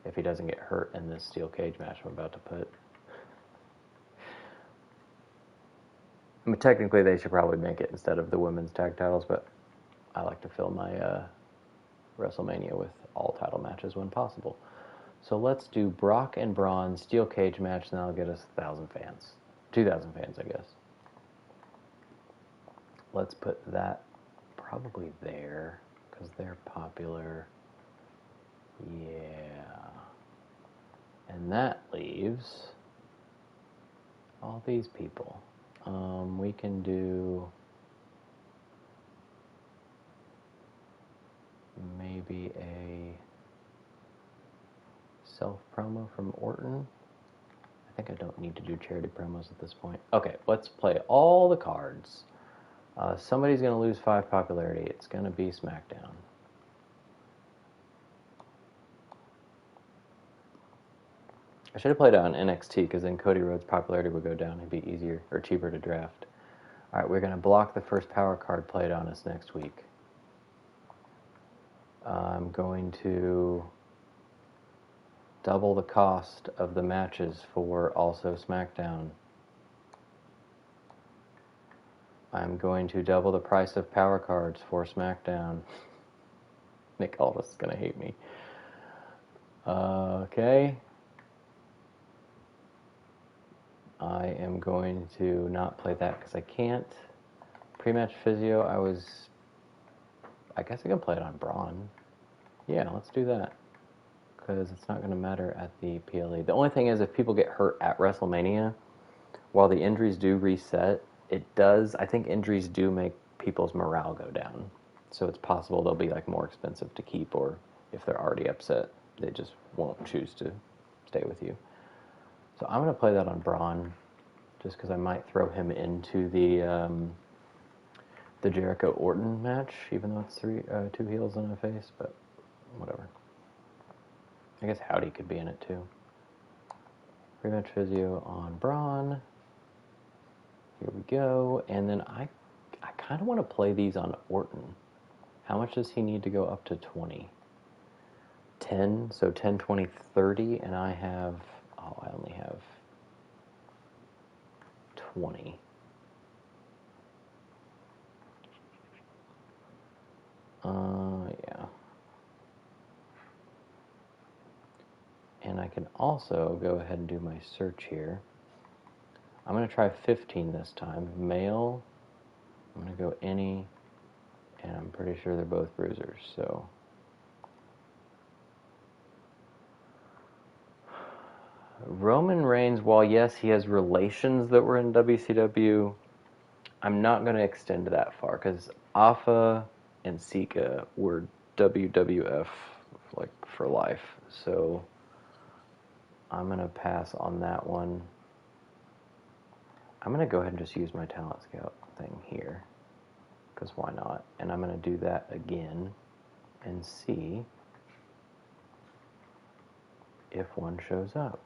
if he doesn't get hurt in this steel cage match I'm about to put. I mean, technically they should probably make it instead of the women's tag titles, but I like to fill my WrestleMania with all title matches when possible. So let's do Brock and Braun steel cage match, and that'll get us 1,000 fans. 2,000 fans, I guess. Let's put that probably there, because they're popular. Yeah. And that leaves all these people. We can do maybe a self-promo from Orton. I think I don't need to do charity promos at this point. Okay, let's play all the cards. Somebody's going to lose 5 popularity. It's going to be SmackDown. I should have played it on NXT, because then Cody Rhodes' popularity would go down. It'd be easier or cheaper to draft. Alright, we're going to block the first power card played on us next week. I'm going to double the cost of the matches for also SmackDown. I'm going to double the price of power cards for SmackDown. Nick Aldis is going to hate me. Okay. I am going to not play that because I can't. Pre-match physio, I guess I can play it on Braun. Yeah, let's do that. Because it's not going to matter at the PLE. The only thing is, if people get hurt at WrestleMania, while the injuries do reset, I think injuries do make people's morale go down. So it's possible they'll be like more expensive to keep, or if they're already upset, they just won't choose to stay with you. So I'm going to play that on Braun, just because I might throw him into the Jericho Orton match, even though it's 2 heels and a face, but whatever. I guess Howdy could be in it too. Pre-match physio on Braun. Here we go. And then I kind of want to play these on Orton. How much does he need to go up to 20? 10, so 10, 20, 30, and I only have 20. Yeah. And I can also go ahead and do my search here. I'm going to try 15 this time. Male, I'm going to go any, and I'm pretty sure they're both bruisers, so. Roman Reigns, while yes, he has relations that were in WCW, I'm not going to extend that far, because Afa and Sika were WWF, like, for life, so I'm going to pass on that one. I'm going to go ahead and just use my Talent Scout thing here, because why not? And I'm going to do that again and see if one shows up.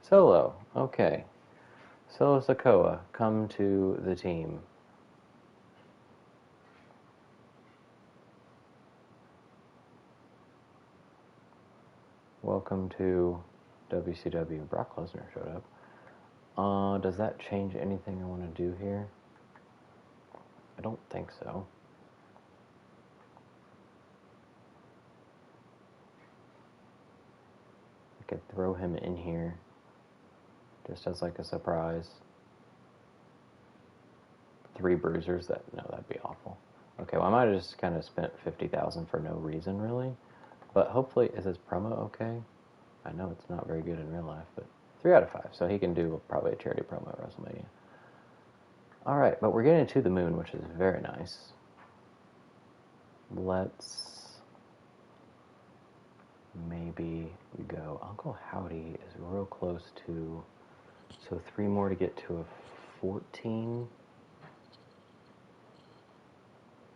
Solo, okay. Solo Sikoa, come to the team. Welcome to WCW. Brock Lesnar showed up. Does that change anything I want to do here? I don't think so. I could throw him in here just as like a surprise. 3 bruisers, that'd be awful. Okay, well I might have just kind of spent $50,000 for no reason really, but hopefully, is his promo okay? I know it's not very good in real life, but 3 out of 5, so he can do probably a charity promo at WrestleMania. Alright, but we're getting to the moon, which is very nice. Let's maybe we go. Uncle Howdy is real close to, so 3 more to get to a 14.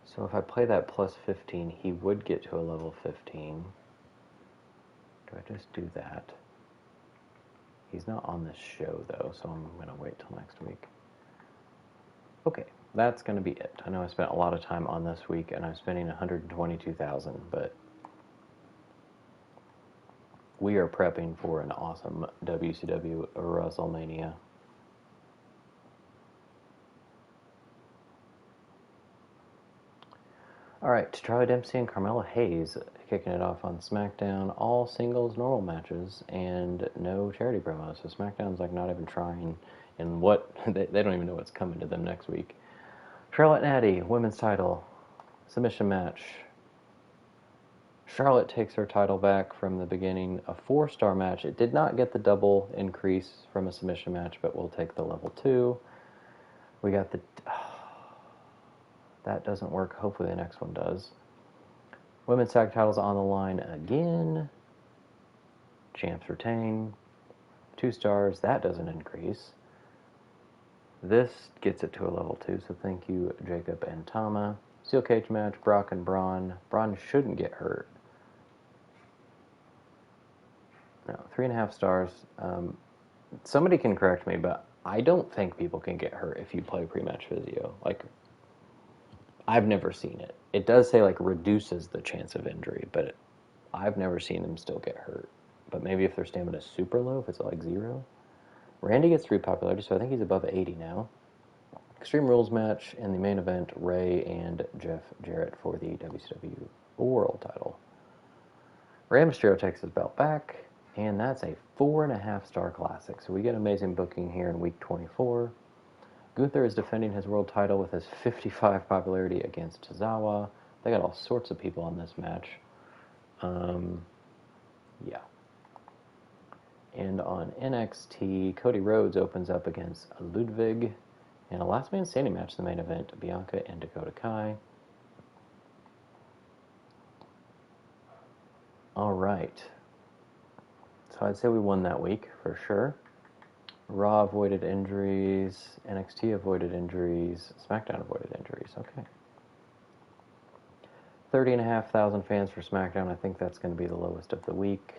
So if I play that plus 15, he would get to a level 15. Do I just do that? He's not on this show, though, so I'm going to wait till next week. Okay, that's going to be it. I know I spent a lot of time on this week, and I'm spending 122,000, but we are prepping for an awesome WCW Wrestlemania. All right, Charlie Dempsey and Carmella Hayes kicking it off on SmackDown. All singles, normal matches, and no charity promos. So SmackDown's like not even trying. And what they don't even know what's coming to them next week. Charlotte Natty, women's title, submission match. Charlotte takes her title back from the beginning. A 4-star match. It did not get the double increase from a submission match, but we'll take the level 2. We got the... that doesn't work. Hopefully the next one does. Women's tag titles on the line again. Champs retain. 2 stars. That doesn't increase. This gets it to a level 2, so thank you, Jacob and Tama. Steel cage match, Brock and Braun. Braun shouldn't get hurt. No, 3.5 stars. Somebody can correct me, but I don't think people can get hurt if you play pre-match physio. Like, I've never seen it. It does say, like, reduces the chance of injury, but I've never seen them still get hurt. But maybe if their stamina is super low, if it's like 0. Randy gets 3 popularity, so I think he's above 80 now. Extreme Rules match in the main event, Ray and Jeff Jarrett for the WCW World title. Rey Mysterio takes his belt back, and that's a 4.5-star classic. So we get amazing booking here in week 24. Gunther is defending his world title with his 55 popularity against Tozawa. They got all sorts of people on this match. Yeah. And on NXT, Cody Rhodes opens up against Ludwig in a last man standing match in the main event, Bianca and Dakota Kai. All right. So I'd say we won that week for sure. Raw avoided injuries, NXT avoided injuries, SmackDown avoided injuries. Okay. 30,500 fans for SmackDown. I think that's going to be the lowest of the week.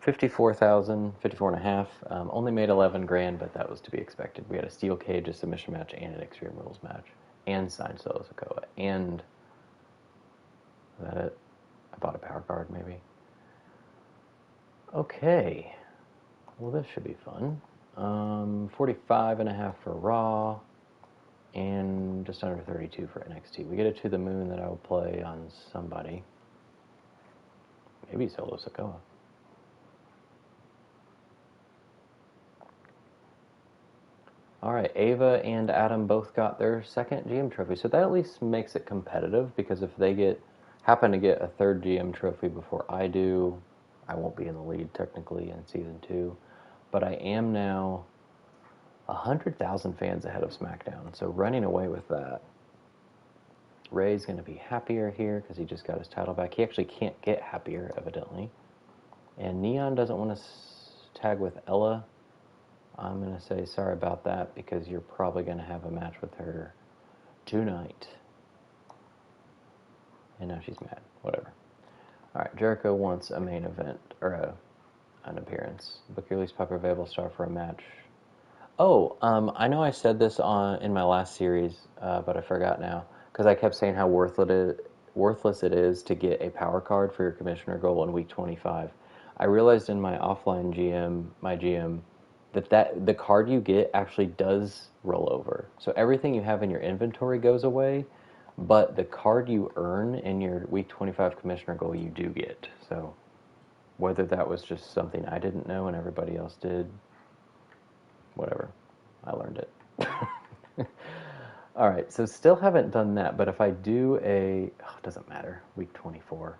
54,000, 54.5. Only made 11 grand, but that was to be expected. We had a steel cage, a submission match, and an Extreme Rules match, and signed Solo Sikoa. And is that it? I bought a power card, maybe. Okay. Well, this should be fun. 45.5 for Raw, and just under 32 for NXT. We get it to the moon that I will play on somebody. Maybe Solo Sikoa. All right, Ava and Adam both got their second GM trophy, so that at least makes it competitive, because if they happen to get a third GM trophy before I do, I won't be in the lead technically in season 2, but I am now 100,000 fans ahead of SmackDown, so running away with that. Ray's going to be happier here because he just got his title back. He actually can't get happier, evidently. And Neon doesn't want to tag with Ella. I'm going to say sorry about that, because you're probably going to have a match with her tonight. And now she's mad. Whatever. All right, Jericho wants a main event, or an appearance. Book your least popular available star for a match. Oh, I know I said this in my last series, but I forgot now, because I kept saying how worthless it is to get a power card for your commissioner goal in week 25. I realized in my offline GM, my GM, that the card you get actually does roll over. So everything you have in your inventory goes away, but the card you earn in your week 25 commissioner goal you do get. So whether that was just something I didn't know and everybody else did, whatever. I learned it. All right, so still haven't done that, but if I do it doesn't matter, week 24.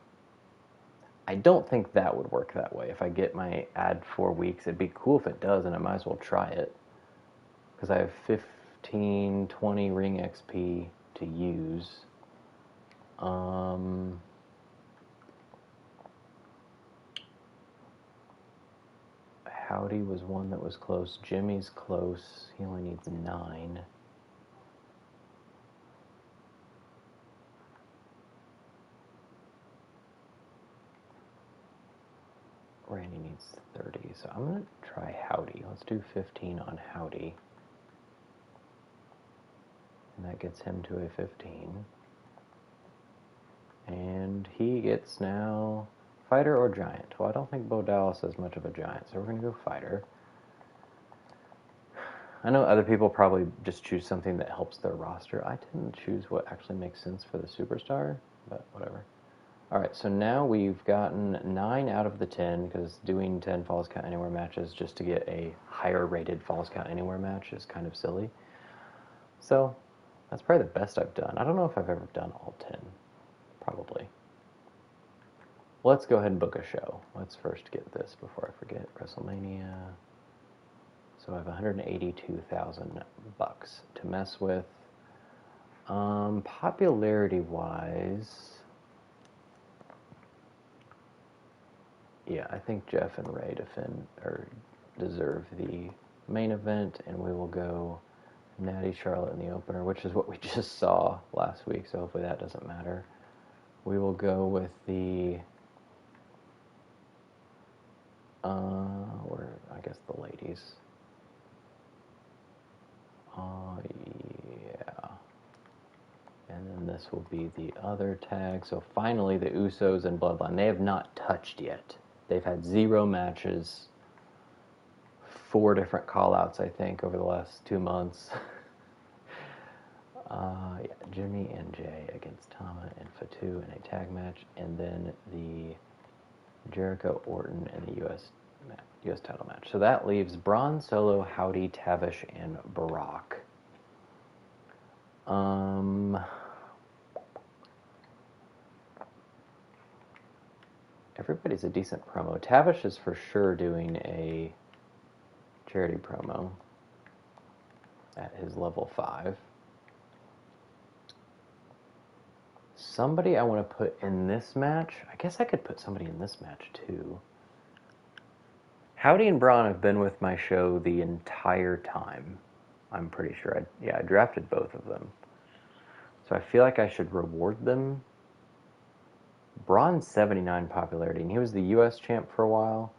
I don't think that would work that way. If I get my add 4 weeks, it'd be cool if it does, and I might as well try it. Because I have 15, 20 ring XP to use. Howdy was one that was close. Jimmy's close. He only needs 9. Randy needs 30, so I'm going to try Howdy. Let's do 15 on Howdy. And that gets him to a 15. And he gets now Fighter or Giant. Well, I don't think Bo Dallas is much of a Giant, so we're going to go Fighter. I know other people probably just choose something that helps their roster. I tend to choose what actually makes sense for the superstar, but whatever. Alright, so now we've gotten 9 out of the 10, because doing 10 Falls Count Anywhere matches just to get a higher rated Falls Count Anywhere match is kind of silly. So, that's probably the best I've done. I don't know if I've ever done all 10. Probably. Let's go ahead and book a show. Let's first get this before I forget. Wrestlemania. So I have 182,000 bucks to mess with. Popularity-wise, yeah, I think Jeff and Ray deserve the main event, and we will go Natty Charlotte in the opener, which is what we just saw last week, so hopefully that doesn't matter. We will go with the, I guess the ladies. Yeah. And then this will be the other tag. So finally, the Usos and Bloodline. They have not touched yet. They've had 0 matches, 4 different call-outs, I think, over the last 2 months. Yeah, Jimmy and Jay against Tama and Fatu in a tag match. And then the Jericho Orton in the U.S. title match. So that leaves Braun, Solo, Howdy, Tavish, and Barack. Everybody's a decent promo. Tavish is for sure doing a charity promo at his level 5. Somebody I want to put in this match. I guess I could put somebody in this match too. Howdy and Braun have been with my show the entire time. I'm pretty sure. I drafted both of them. So I feel like I should reward them. Braun's 79 popularity, and he was the U.S. champ for a while.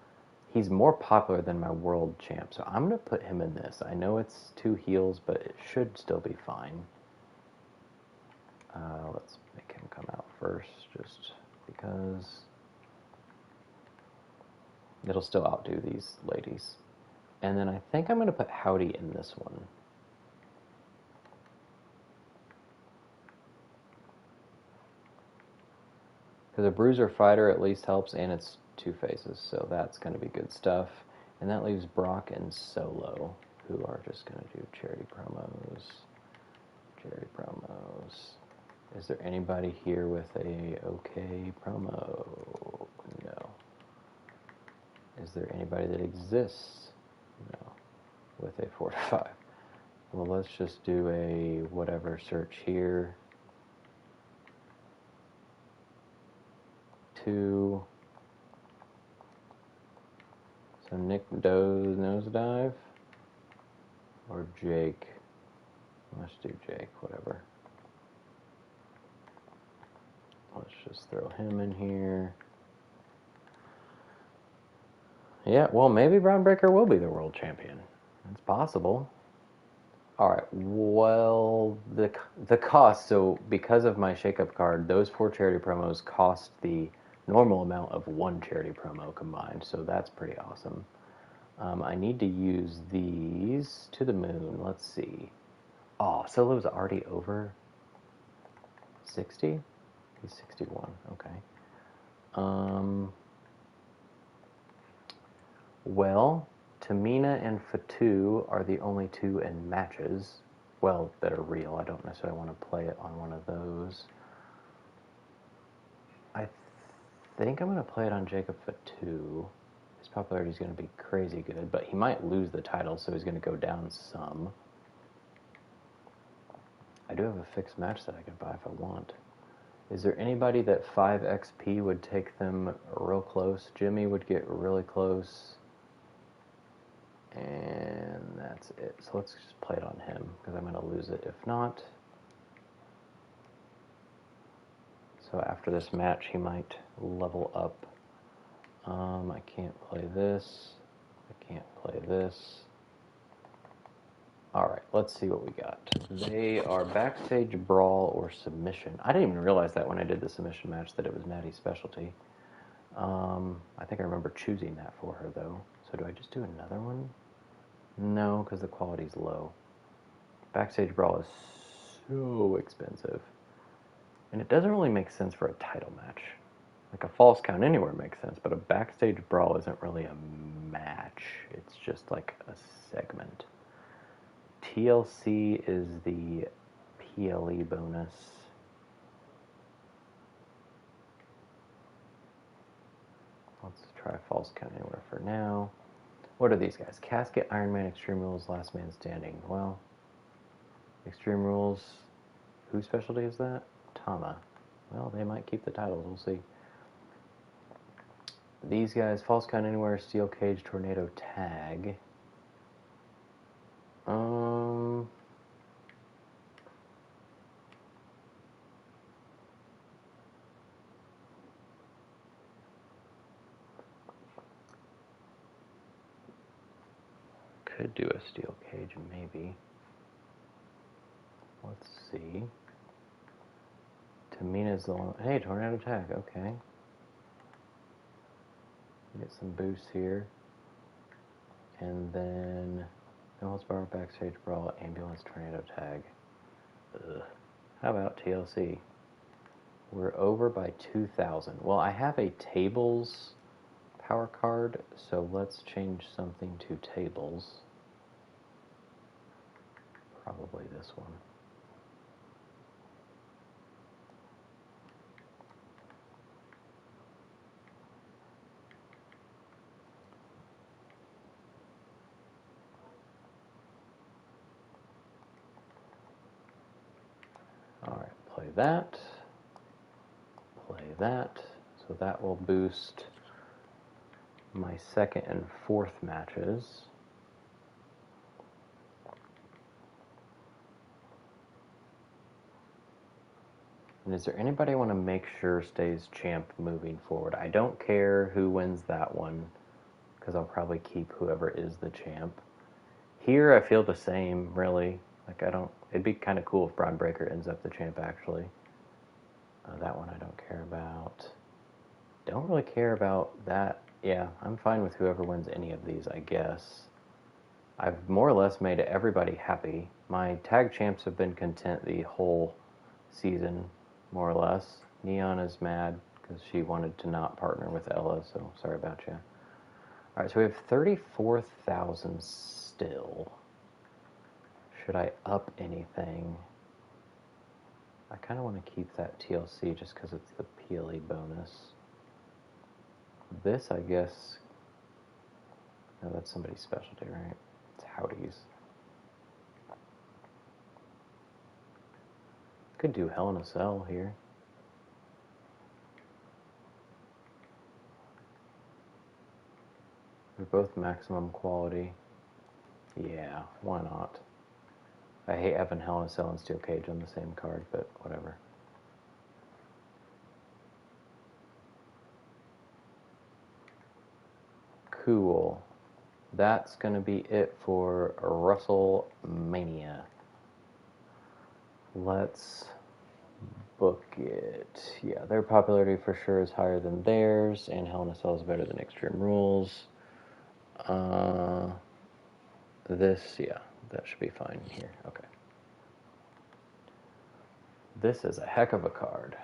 He's more popular than my world champ, so I'm going to put him in this. I know it's 2 heels, but it should still be fine. Let's make him come out first, just because it'll still outdo these ladies. And then I think I'm going to put Howdy in this one. Because a bruiser fighter at least helps, and it's 2 faces, so that's going to be good stuff. And that leaves Brock and Solo, who are just going to do charity promos. Charity promos. Is there anybody here with a okay promo? No. Is there anybody that exists? No. With a 4 to 5. Well, let's just do a whatever search here. 2. So Nick Doe's nosedive, or Jake. Let's do Jake, whatever. Let's just throw him in here. Yeah, well, maybe Braun Breaker will be the world champion. It's possible. Alright, well, the cost, so because of my shakeup card, those 4 charity promos cost the normal amount of 1 charity promo combined, so that's pretty awesome. I need to use these to the moon. Let's see. Oh, Solo's already over 60? He's 61, okay. Well, Tamina and Fatu are the only 2 in matches. Well, that are real. I don't necessarily want to play it on one of those. I think I'm going to play it on Jacob Fatu. His popularity is going to be crazy good, but he might lose the title, so he's going to go down some. I do have a fixed match that I could buy if I want. Is there anybody that 5 XP would take them real close? Jimmy would get really close. And that's it. So let's just play it on him, because I'm going to lose it if not. So after this match, he might level up. I can't play this. I can't play this. Alright, let's see what we got. They are backstage brawl or submission. I didn't even realize that when I did the submission match that it was Natty's specialty. I think I remember choosing that for her, though. So do I just do another one? No, because the quality's low. Backstage brawl is so expensive. And it doesn't really make sense for a title match. Like a false count anywhere makes sense, but a backstage brawl isn't really a match. It's just like a segment. TLC is the PLE bonus. Let's try false count anywhere for now. What are these guys? Casket, Iron Man, Extreme Rules, Last Man Standing. Well, Extreme Rules, whose specialty is that? Tama. Well, they might keep the titles, we'll see. These guys, False Count Anywhere, Steel Cage, Tornado Tag. Could do a Steel Cage, maybe. Let's see. Tamina's the one. Hey, Tornado Tag, okay. Get some boosts here. And then No Holds Barred, Backstage Brawl, Ambulance, Tornado Tag. Ugh. How about TLC? We're over by 2,000. Well, I have a tables power card, so let's change something to tables. Probably this one. Alright, play that. Play that. So that will boost my second and fourth matches. And is there anybody I want to make sure stays champ moving forward? I don't care who wins that one, because I'll probably keep whoever is the champ. Here I feel the same, really. Like it'd be kind of cool if Braun Breaker ends up the champ, actually. That one I don't care about. Don't really care about that. Yeah, I'm fine with whoever wins any of these, I guess. I've more or less made everybody happy. My tag champs have been content the whole season, more or less. Neon is mad because she wanted to not partner with Ella, so sorry about you. Alright, so we have 34,000 still. Should I up anything? I kind of want to keep that TLC just because it's the PLE bonus. This, I guess... No, that's somebody's specialty, right? It's Howdy's. Could do Hell in a Cell here. They're both maximum quality. Yeah, why not? I hate having Hell in a Cell and Steel Cage on the same card, but whatever. Cool. That's going to be it for Wrestlemania. Let's book it. Yeah, their popularity for sure is higher than theirs, and Hell in a Cell is better than Extreme Rules. This, yeah, that should be fine here. Okay. This is a heck of a card.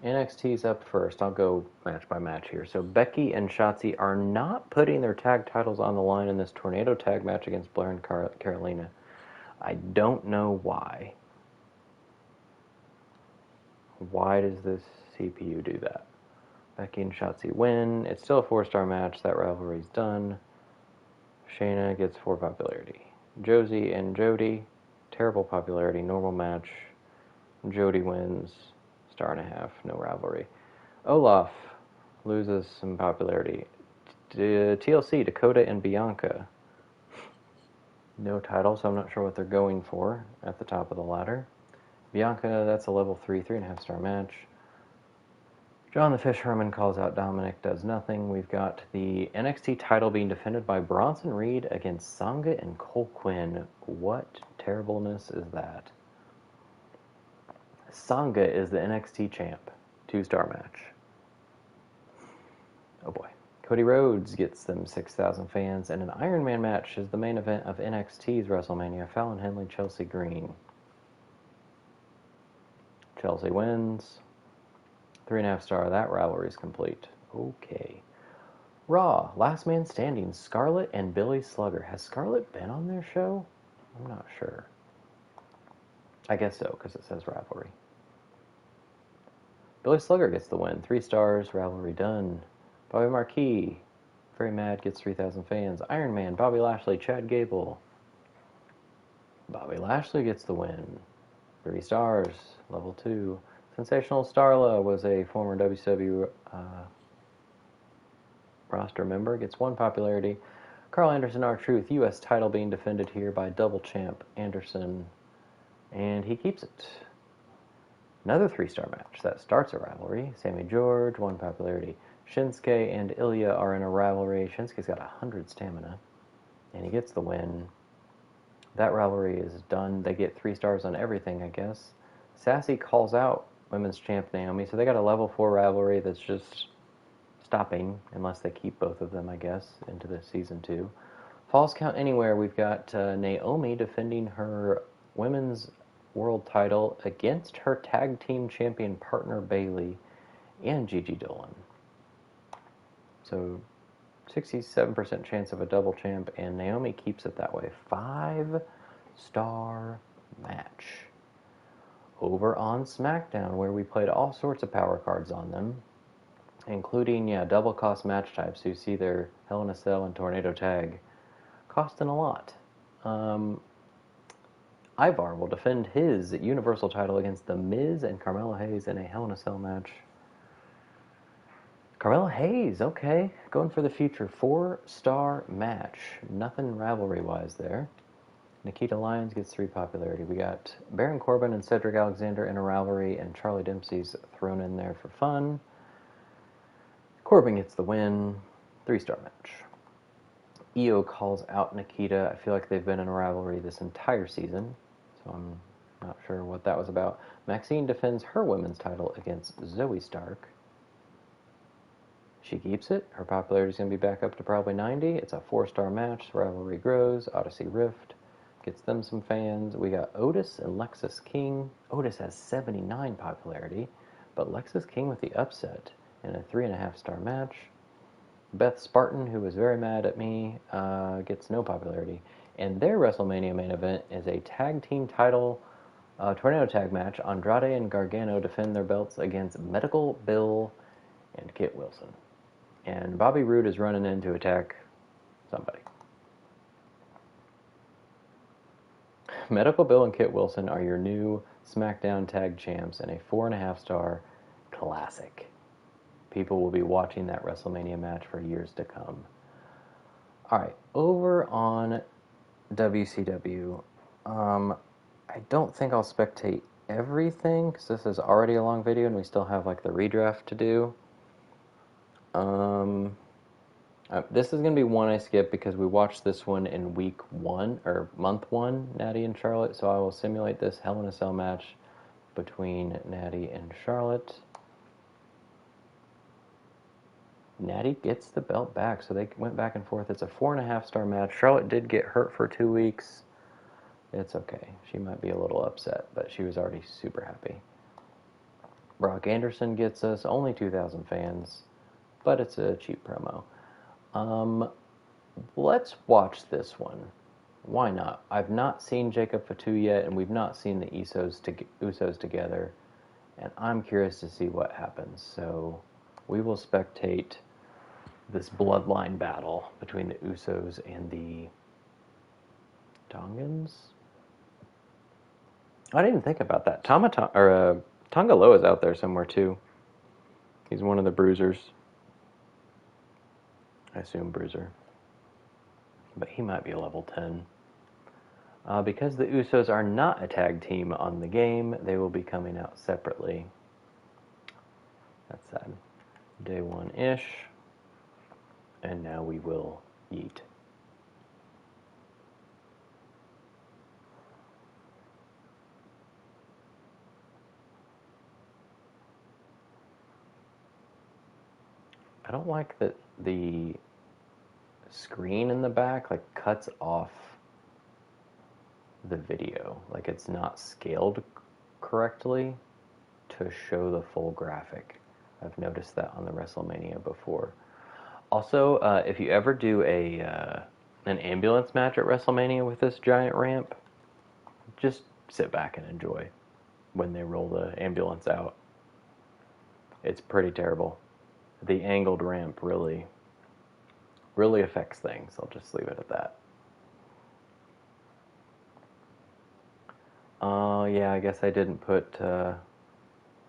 NXT's up first. I'll go match by match here. So Becky and Shotzi are not putting their tag titles on the line in this tornado tag match against Blair and Carolina. I don't know why. Why does this CPU do that? Becky and Shotzi win. It's still a 4-star match. That rivalry's done. Shayna gets 4 popularity. Josie and Jody, terrible popularity, normal match. Jody wins, 1.5 star, no rivalry. Olaf loses some popularity. TLC, Dakota and Bianca. No title, so I'm not sure what they're going for at the top of the ladder. Bianca, that's a level 3, 3.5 star match. John the Fish Herman calls out Dominic, does nothing. We've got the NXT title being defended by Bronson Reed against Sanga and Cole Quinn. What terribleness is that? Sanga is the NXT champ. 2-star match. Oh boy. Cody Rhodes gets them 6,000 fans, and an Iron Man match is the main event of NXT's WrestleMania. Fallon Henley, Chelsea Green. Chelsea wins. 3.5 star. That rivalry is complete. Okay. Raw, Last Man Standing, Scarlett and Billy Slugger. Has Scarlett been on their show? I'm not sure. I guess so, because it says rivalry. Billy Slugger gets the win. 3 stars, rivalry done. Bobby Marquis, very mad, gets 3,000 fans. Iron Man, Bobby Lashley, Chad Gable. Bobby Lashley gets the win. 3 stars, level 2. Sensational Starla was a former WCW roster member, gets 1 popularity. Carl Anderson, R-Truth, U.S. title being defended here by double champ Anderson, and he keeps it. Another 3-star match that starts a rivalry. Sammy George, 1 popularity. Shinsuke and Ilya are in a rivalry. Shinsuke's got 100 stamina, and he gets the win. That rivalry is done. They get 3 stars on everything, I guess. Sassy calls out women's champ Naomi, so they got a level 4 rivalry that's just stopping unless they keep both of them, I guess, into the season 2. Falls Count Anywhere, we've got Naomi defending her women's world title against her tag team champion partner Bayley and Gigi Dolan. So 67% chance of a double champ, and Naomi keeps it that way. 5-star match. Over on SmackDown, where we played all sorts of power cards on them, including, double cost match types who see their Hell in a Cell and Tornado Tag costing a lot. Ivar will defend his Universal title against The Miz and Carmelo Hayes in a Hell in a Cell match. Carmelo Hayes, okay, going for the future. 4-star match. Nothing rivalry-wise there. Nikita Lyons gets 3 popularity. We got Baron Corbin and Cedric Alexander in a rivalry, and Charlie Dempsey's thrown in there for fun. Corbin gets the win. 3-star match. Io calls out Nikita. I feel like they've been in a rivalry this entire season, so I'm not sure what that was about. Maxine defends her women's title against Zoe Stark. She keeps it. Her popularity is going to be back up to probably 90. It's a 4-star match. Rivalry grows. Odyssey Rift gets them some fans. We got Otis and Lexis King. Otis has 79 popularity, but Lexis King with the upset in a 3.5-star match. Beth Spartan, who was very mad at me, gets no popularity. And their WrestleMania main event is a tag team title tornado tag match. Andrade and Gargano defend their belts against Medical Bill and Kit Wilson. And Bobby Roode is running in to attack somebody. Medical Bill and Kit Wilson are your new SmackDown Tag Champs in a 4.5-star classic. People will be watching that WrestleMania match for years to come. Alright, over on WCW, I don't think I'll spectate everything, because this is already a long video and we still have like the redraft to do. This is going to be one I skip because we watched this one in week 1, or month 1, Natty and Charlotte, so I will simulate this Hell in a Cell match between Natty and Charlotte. Natty gets the belt back, so they went back and forth. It's a 4.5-star match. Charlotte did get hurt for 2 weeks. It's okay. She might be a little upset, but she was already super happy. Brock Anderson gets us only 2,000 fans, but it's a cheap promo. Let's watch this one. Why not? I've not seen Jacob Fatu yet, and we've not seen the Usos together, and I'm curious to see what happens. So we will spectate this bloodline battle between the Usos and the Tongans. I didn't even think about that. Tonga Loa is out there somewhere too. He's one of the bruisers. I assume bruiser. But he might be a level 10. Because the Usos are not a tag team on the game, they will be coming out separately. That's sad. Day 1-ish. And now we will yeet. I don't like that the screen in the back like cuts off the video. Like it's not scaled correctly to show the full graphic. I've noticed that on the Wrestlemania before. Also, if you ever do an ambulance match at Wrestlemania with this giant ramp, just sit back and enjoy when they roll the ambulance out. It's pretty terrible. The angled ramp really affects things. I'll just leave it at that. Yeah, I guess I didn't put, I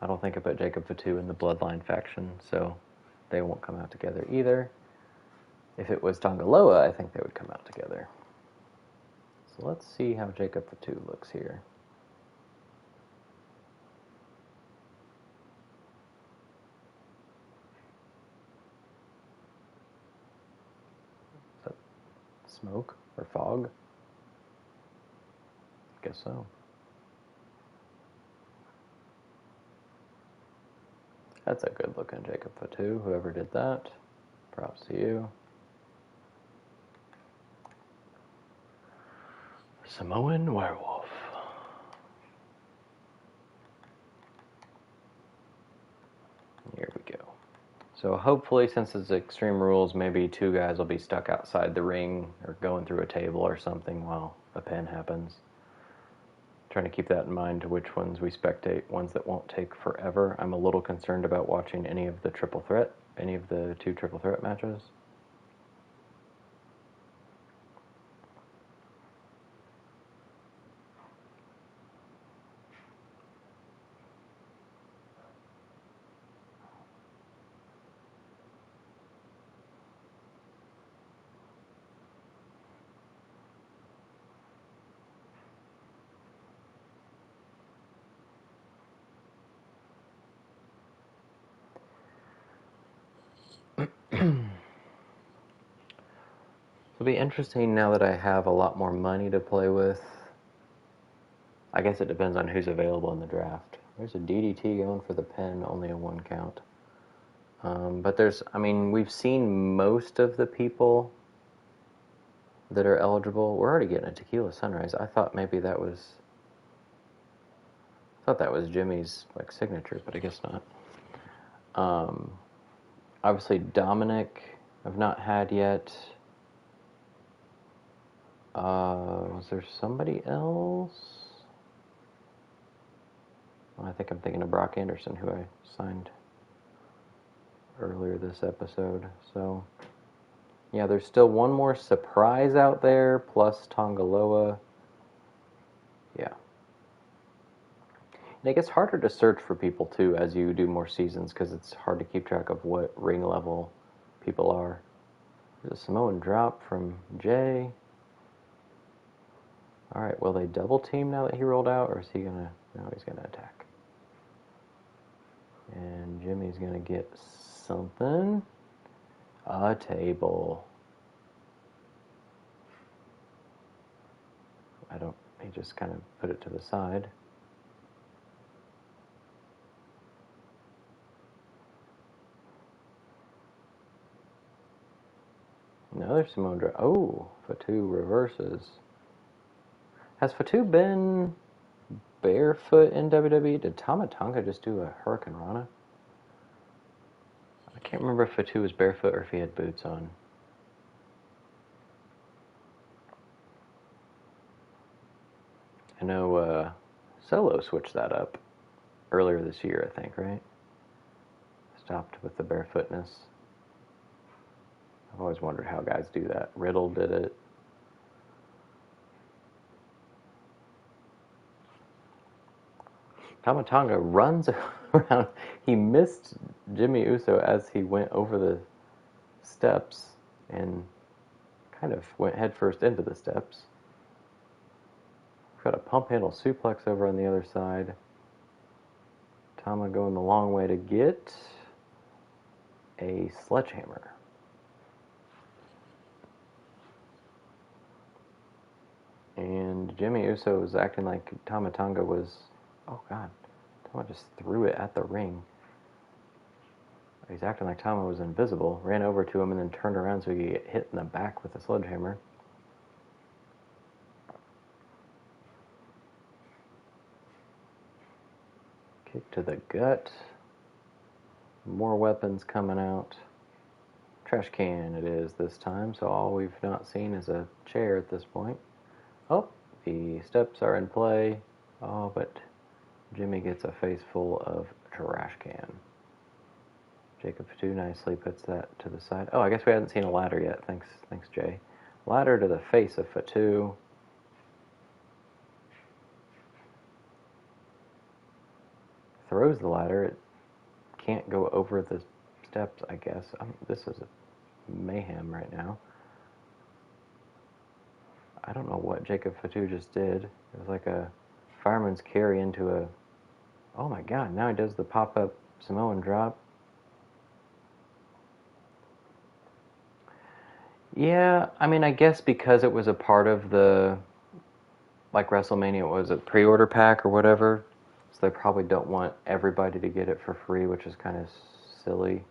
don't think I put Jacob Fatu in the Bloodline faction, so they won't come out together either. If it was Tongaloa, I think they would come out together. So let's see how Jacob Fatu looks here. Is that smoke or fog? Guess so. That's a good looking Jacob Fatu, whoever did that. Props to you. Samoan Werewolf. Here we go. So hopefully, since it's Extreme Rules, maybe two guys will be stuck outside the ring or going through a table or something while a pin happens. Trying to keep that in mind to which ones we spectate, ones that won't take forever. I'm a little concerned about watching any of the triple threat, any of the 2 triple threat matches. It'll be interesting now that I have a lot more money to play with. I guess it depends on who's available in the draft. There's a DDT going for the pin, only a 1 count. But we've seen most of the people that are eligible. We're already getting a Tequila Sunrise. I thought maybe that was Jimmy's signature, but I guess not. Obviously Dominic I've not had yet. Was there somebody else? I think I'm thinking of Brock Anderson, who I signed earlier this episode. So, yeah, there's still one more surprise out there, plus Tongaloa. Yeah. And it gets harder to search for people, too, as you do more seasons, because it's hard to keep track of what ring level people are. There's a Samoan drop from Jay. Alright, will they double team now that he rolled out, or is he gonna... No, he's gonna attack. And Jimmy's gonna get something. A table. He just kind of put it to the side. Another Samoan drop. Oh, Fatu reverses. Has Fatu been barefoot in WWE? Did Tama Tonga just do a Hurricane Rana? I can't remember if Fatu was barefoot or if he had boots on. I know Solo switched that up earlier this year, I think, right? Stopped with the barefootness. I've always wondered how guys do that. Riddle did it. Tama Tonga runs around. He missed Jimmy Uso as he went over the steps and kind of went headfirst into the steps. Got a pump handle suplex over on the other side. Tama going the long way to get a sledgehammer. And Jimmy Uso was acting like Tama Tonga was... Oh, God. Tama just threw it at the ring. He's acting like Tama was invisible. Ran over to him and then turned around so he could get hit in the back with a sledgehammer. Kick to the gut. More weapons coming out. Trash can it is this time, so all we've not seen is a chair at this point. Oh, the steps are in play. Oh, but Jimmy gets a face full of trash can. Jacob Fatu nicely puts that to the side. Oh, I guess we hadn't seen a ladder yet. Thanks, Jay. Ladder to the face of Fatu. Throws the ladder. It can't go over the steps, I guess. This is a mayhem right now. I don't know what Jacob Fatu just did. It was like a fireman's carry into a... Oh my God, now he does the pop-up Samoan drop. Yeah, I mean, I guess because it was a part of the... Like WrestleMania was a pre-order pack or whatever. So they probably don't want everybody to get it for free, which is kind of silly.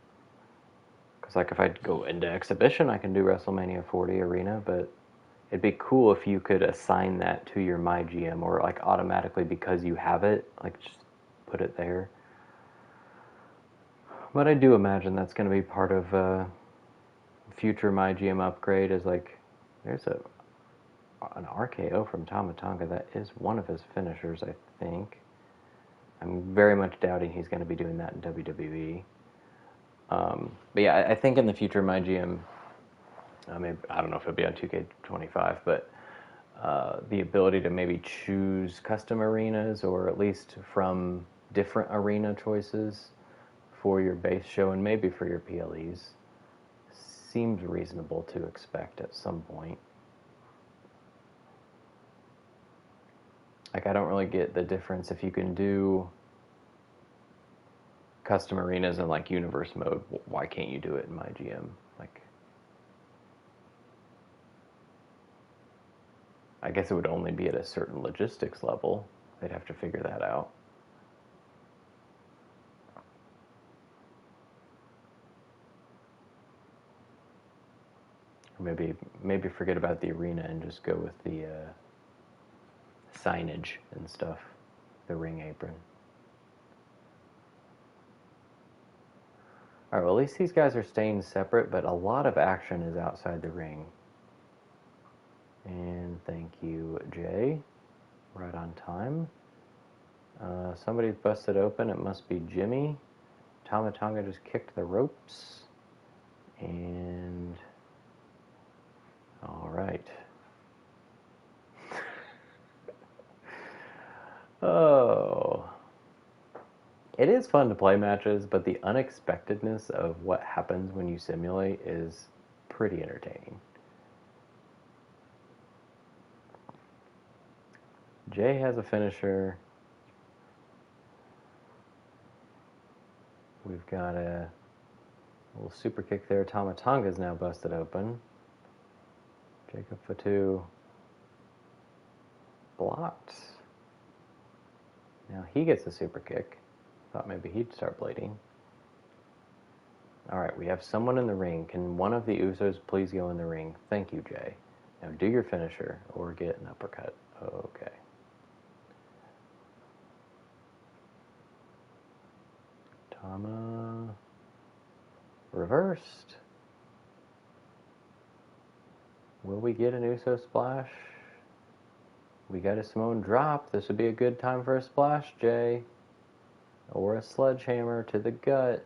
Because like if I go into exhibition, I can do WrestleMania 40 Arena, but it'd be cool if you could assign that to your MyGM or like automatically because you have it, like just put it there. But I do imagine that's going to be part of future MyGM upgrade. Is like there's an RKO from Tama Tonga. That is one of his finishers, I think. I'm very much doubting he's going to be doing that in WWE. But yeah, I think in the future MyGM, I don't know if it'll be on 2K25, but the ability to maybe choose custom arenas or at least from different arena choices for your base show and maybe for your PLEs seems reasonable to expect at some point. Like, I don't really get the difference if you can do custom arenas in like universe mode. Why can't you do it in MyGM? Like, I guess it would only be at a certain logistics level. They'd have to figure that out. Or maybe forget about the arena and just go with the signage and stuff, the ring apron. Alright, well, at least these guys are staying separate, but a lot of action is outside the ring. And thank you, Jay. Right on time. Somebody's busted open. It must be Jimmy. Tama Tonga just kicked the ropes. And... Alright. Oh. It is fun to play matches, but the unexpectedness of what happens when you simulate is pretty entertaining. Jay has a finisher. We've got a little super kick there. Tama Tonga's now busted open. Jacob Fatu blocked. Now he gets a super kick. Thought maybe he'd start bleeding. Alright, we have someone in the ring. Can one of the Usos please go in the ring? Thank you, Jay. Now do your finisher or get an uppercut. Okay. Tama reversed. Will we get an Uso splash? We got a Samoan drop. This would be a good time for a splash, Jay. Or a sledgehammer to the gut.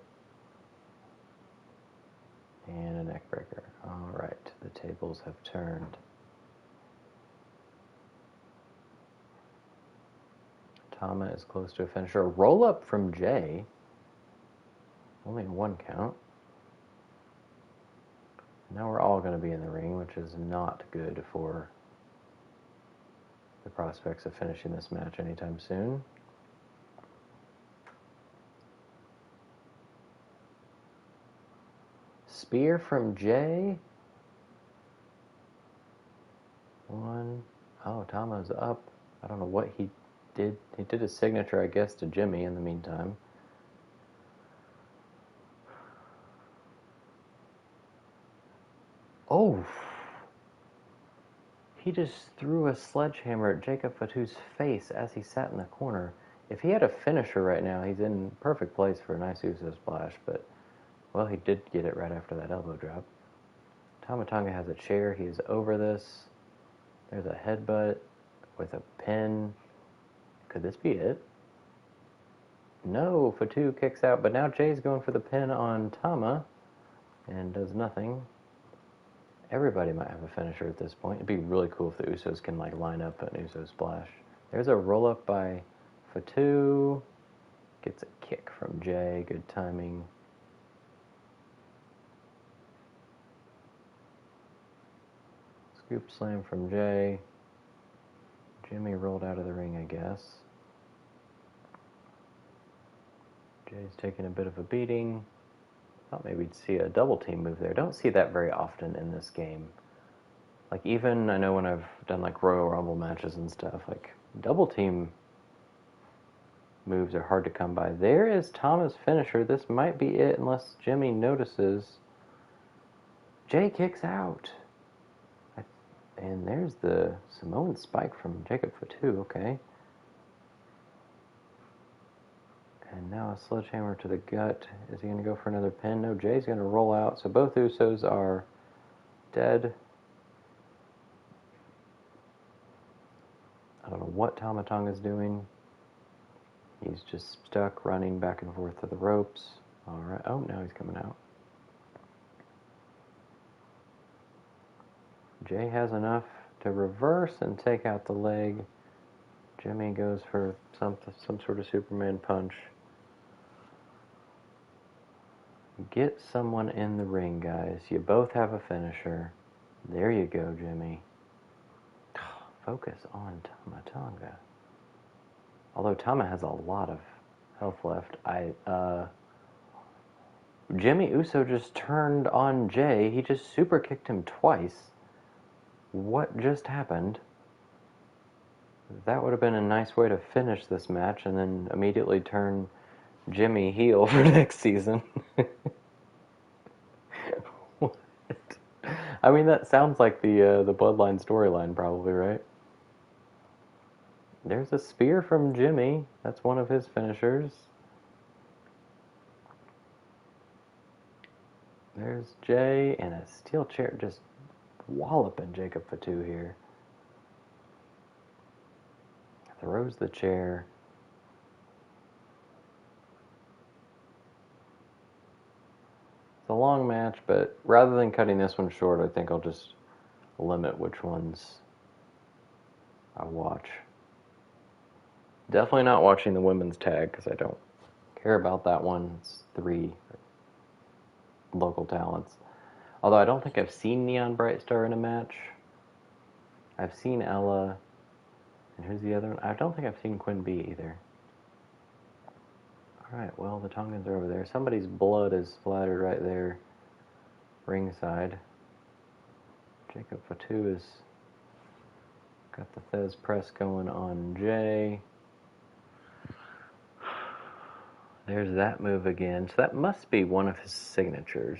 And a neck breaker. Alright, the tables have turned. Tama is close to a finisher. A roll-up from Jay. Only one count. Now we're all going to be in the ring, which is not good for the prospects of finishing this match anytime soon. Spear from Jay. One. Oh, Tama's up. I don't know what he did. He did his signature, I guess, to Jimmy in the meantime. Oh! He just threw a sledgehammer at Jacob Fatu's face as he sat in the corner. If he had a finisher right now, he's in perfect place for a nice Uso splash, but, well, he did get it right after that elbow drop. Tama Tonga has a chair. He is over this. There's a headbutt with a pin. Could this be it? No, Fatu kicks out, but now Jay's going for the pin on Tama and does nothing. Everybody might have a finisher at this point. It'd be really cool if the Usos can line up an Uso splash. There's a roll-up by Fatu. Gets a kick from Jay. Good timing. Scoop slam from Jay. Jimmy rolled out of the ring, I guess. Jay's taking a bit of a beating. Thought maybe we'd see a double team move there. Don't see that very often in this game. Like, even, I know when I've done Royal Rumble matches and stuff, double team moves are hard to come by. There is Tama's finisher. This might be it unless Jimmy notices. Jay kicks out. And there's the Samoan spike from Jacob Fatu, okay. And now a sledgehammer to the gut. Is he going to go for another pin? No, Jay's going to roll out. So both Usos are dead. I don't know what Tama Tonga's doing. He's just stuck running back and forth to the ropes. All right. Oh, now he's coming out. Jay has enough to reverse and take out the leg. Jimmy goes for some sort of Superman punch. Get someone in the ring, guys. You both have a finisher. There you go, Jimmy. Focus on Tama Tonga. Although Tama has a lot of health left. Jimmy Uso just turned on Jay. He just super kicked him twice. What just happened? That would have been a nice way to finish this match and then immediately turn Jimmy heel for next season. What? I mean, that sounds like the Bloodline storyline, probably, right? There's a spear from Jimmy. That's one of his finishers. There's Jay, and a steel chair just walloping Jacob Fatu here. Throws the chair. It's a long match, but rather than cutting this one short, I think I'll just limit which ones I watch. Definitely not watching the women's tag, because I don't care about that one. It's 3 local talents. Although I don't think I've seen Neon Brightstar in a match. I've seen Ella. And who's the other one? I don't think I've seen Quinn B either. Alright, well, the Tongans are over there. Somebody's blood is splattered right there. Ringside. Jacob Fatu has got the Fez press going on Jay. There's that move again. So that must be one of his signatures.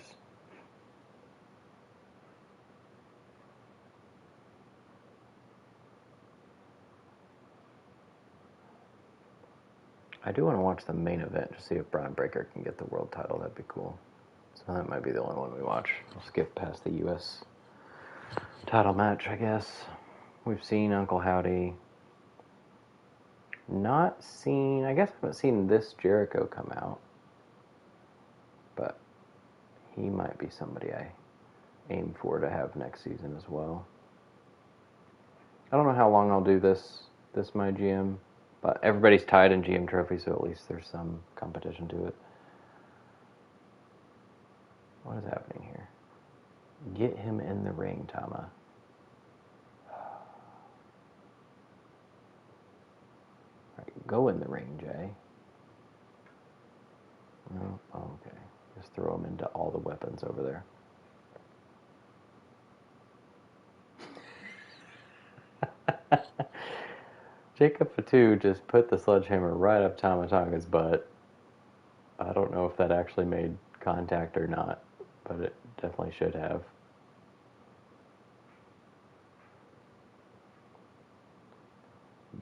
I do want to watch the main event to see if Brian Breaker can get the world title. That'd be cool. So that might be the only one we watch. We'll skip past the U.S. title match, I guess. We've seen Uncle Howdy. Not seen... I guess I haven't seen this Jericho come out. But he might be somebody I aim for to have next season as well. I don't know how long I'll do this MyGM. But everybody's tied in GM Trophy, so at least there's some competition to it. What is happening here? Get him in the ring, Tama. Right, go in the ring, Jay. No? Oh, okay. Just throw him into all the weapons over there. Jacob Fatu just put the sledgehammer right up Tama Tonga's butt. I don't know if that actually made contact or not, but it definitely should have.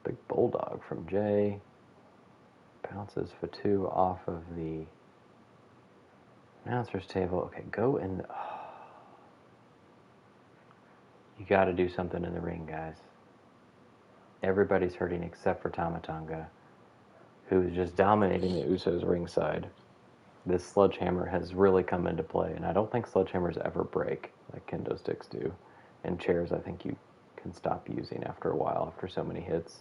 Big bulldog from Jay. Bounces Fatu off of the announcer's table. Okay, go in. Oh. You got to do something in the ring, guys. Everybody's hurting except for Tama Tonga, who's just dominating the Usos ringside. This sledgehammer has really come into play, and I don't think sledgehammers ever break like kendo sticks do. And chairs, I think you can stop using after a while, after so many hits.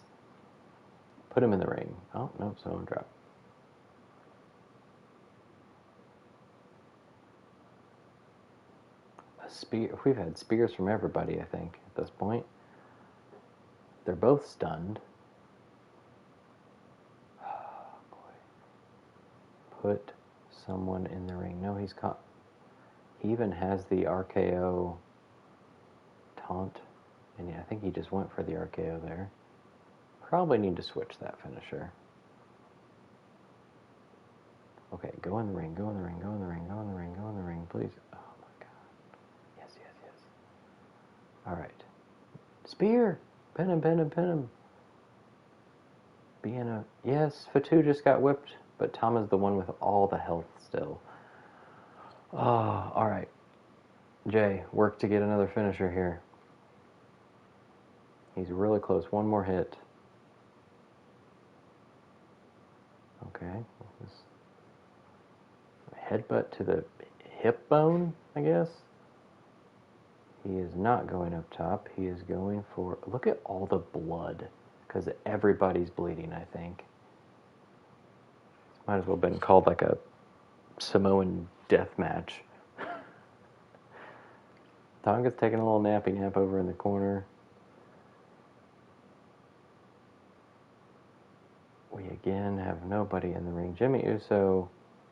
Put him in the ring. Oh, no, someone dropped. A spear. We've had spears from everybody, I think, at this point. They're both stunned. Oh, boy. Put someone in the ring. No, he's caught. He even has the RKO taunt. And yeah, I think he just went for the RKO there. Probably need to switch that finisher. Okay, go in the ring, go in the ring, go in the ring, go in the ring, go in the ring, please. Oh my god. Yes, yes, yes. Alright. Spear! Pin him, pin him, pin him. Yes, Fatu just got whipped, but Tom is the one with all the health still. Oh, alright. Jay, work to get another finisher here. He's really close. One more hit. Okay. Headbutt to the hip bone, I guess. He is not going up top. He is going for... Look at all the blood. Because everybody's bleeding, I think. This might as well have been called like a Samoan death match. Tonga's taking a little nappy nap over in the corner. We again have nobody in the ring. Jimmy Uso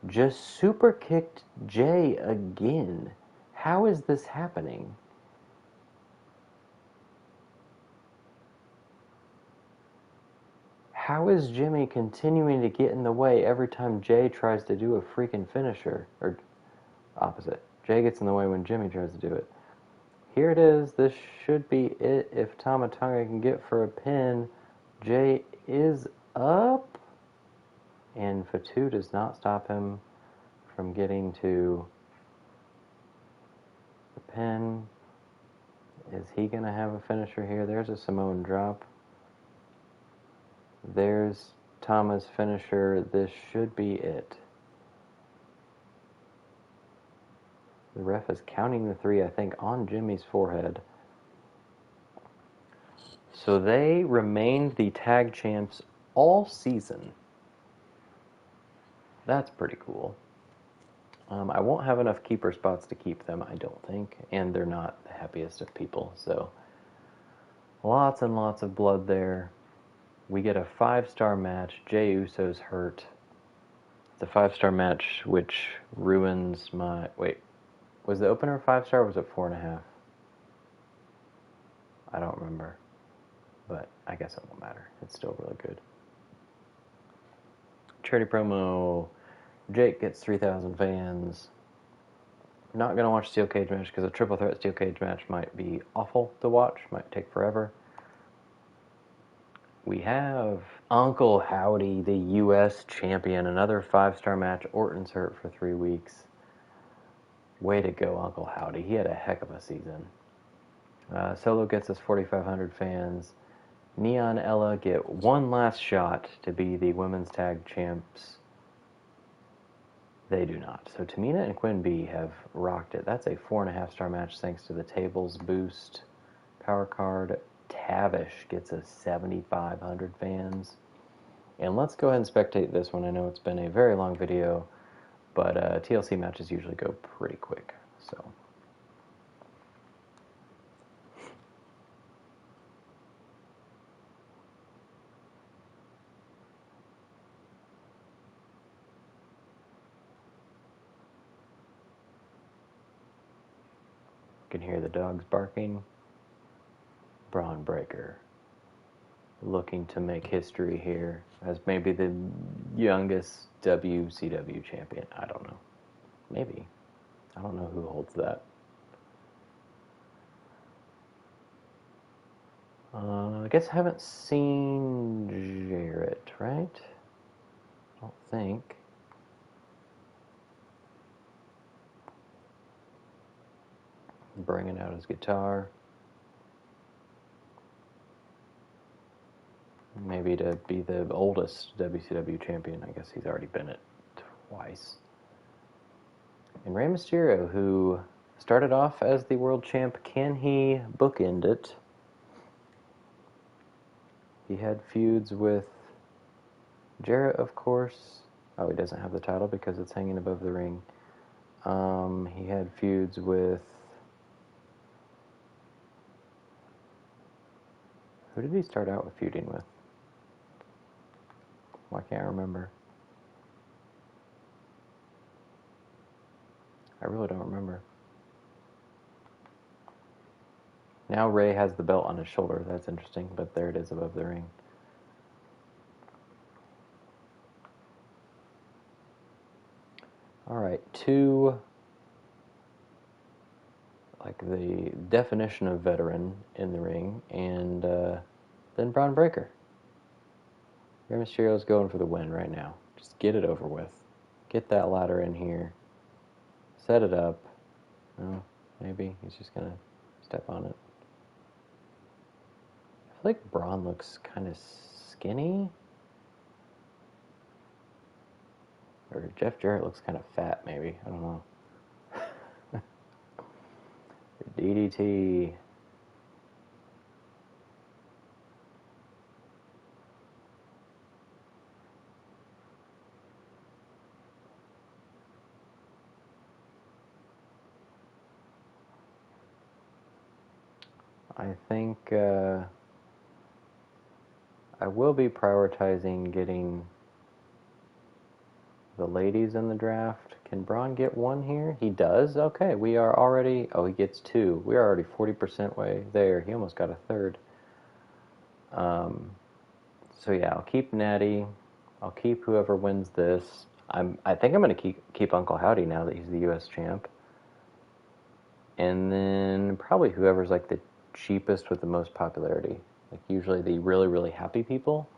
just super kicked Jay again. How is this happening? How is Jimmy continuing to get in the way every time Jay tries to do a freaking finisher? Or opposite. Jay gets in the way when Jimmy tries to do it. Here it is. This should be it. If Tama Tonga can get for a pin, Jay is up. And Fatu does not stop him from getting to the pin. Is he going to have a finisher here? There's a Samoan drop. There's Tama's finisher. This should be it. The ref is counting the 3, I think, on Jimmy's forehead. So they remained the tag champs all season. That's pretty cool. I won't have enough keeper spots to keep them, I don't think. And they're not the happiest of people. So lots and lots of blood there. We get a 5-star match. Jey Uso's hurt. It's a 5-star match, which ruins my... Wait, was the opener 5-star or was it 4.5? I don't remember. But I guess it won't matter. It's still really good. Charity promo. Jake gets 3,000 fans. Not going to watch Steel Cage match because a triple threat Steel Cage match might be awful to watch. Might take forever. We have Uncle Howdy, the U.S. champion. Another 5-star match. Orton's hurt for 3 weeks. Way to go, Uncle Howdy. He had a heck of a season. Solo gets us 4,500 fans. Neon Ella get one last shot to be the women's tag champs. They do not. So Tamina and Quinn B have rocked it. That's a 4.5-star match thanks to the tables boost. Power card. Tavish gets us 7,500 fans. And let's go ahead and spectate this one. I know it's been a very long video, but TLC matches usually go pretty quick, so. You can hear the dogs barking. Braun Breaker looking to make history here as maybe the youngest WCW champion. I don't know. Maybe. I don't know who holds that. I guess I haven't seen Jarrett, right? I don't think. Bringing out his guitar. Maybe to be the oldest WCW champion. I guess he's already been it twice. And Rey Mysterio, who started off as the world champ, can he bookend it? He had feuds with Jarrett, of course. Oh, he doesn't have the title because it's hanging above the ring. He had feuds with... Who did he start out with feuding with? Why can't I remember? I really don't remember. Now Rey has the belt on his shoulder. That's interesting, but there it is above the ring. Alright, two... like the definition of veteran in the ring, and then Braun Breaker. Rey Mysterio's going for the win right now. Just get it over with. Get that ladder in here. Set it up. Oh, maybe he's just gonna step on it. I feel like Braun looks kind of skinny. Or Jeff Jarrett looks kind of fat, maybe. I don't know. DDT. I think I will be prioritizing getting the ladies in the draft. Can Braun get one here? He does? Okay, we are already... Oh, he gets two. We are already 40% way there. He almost got a third. So yeah, I'll keep Natty. I'll keep whoever wins this. I think I'm going to keep Uncle Howdy now that he's the U.S. champ. And then probably whoever's like the cheapest with the most popularity. Like usually the really, really happy people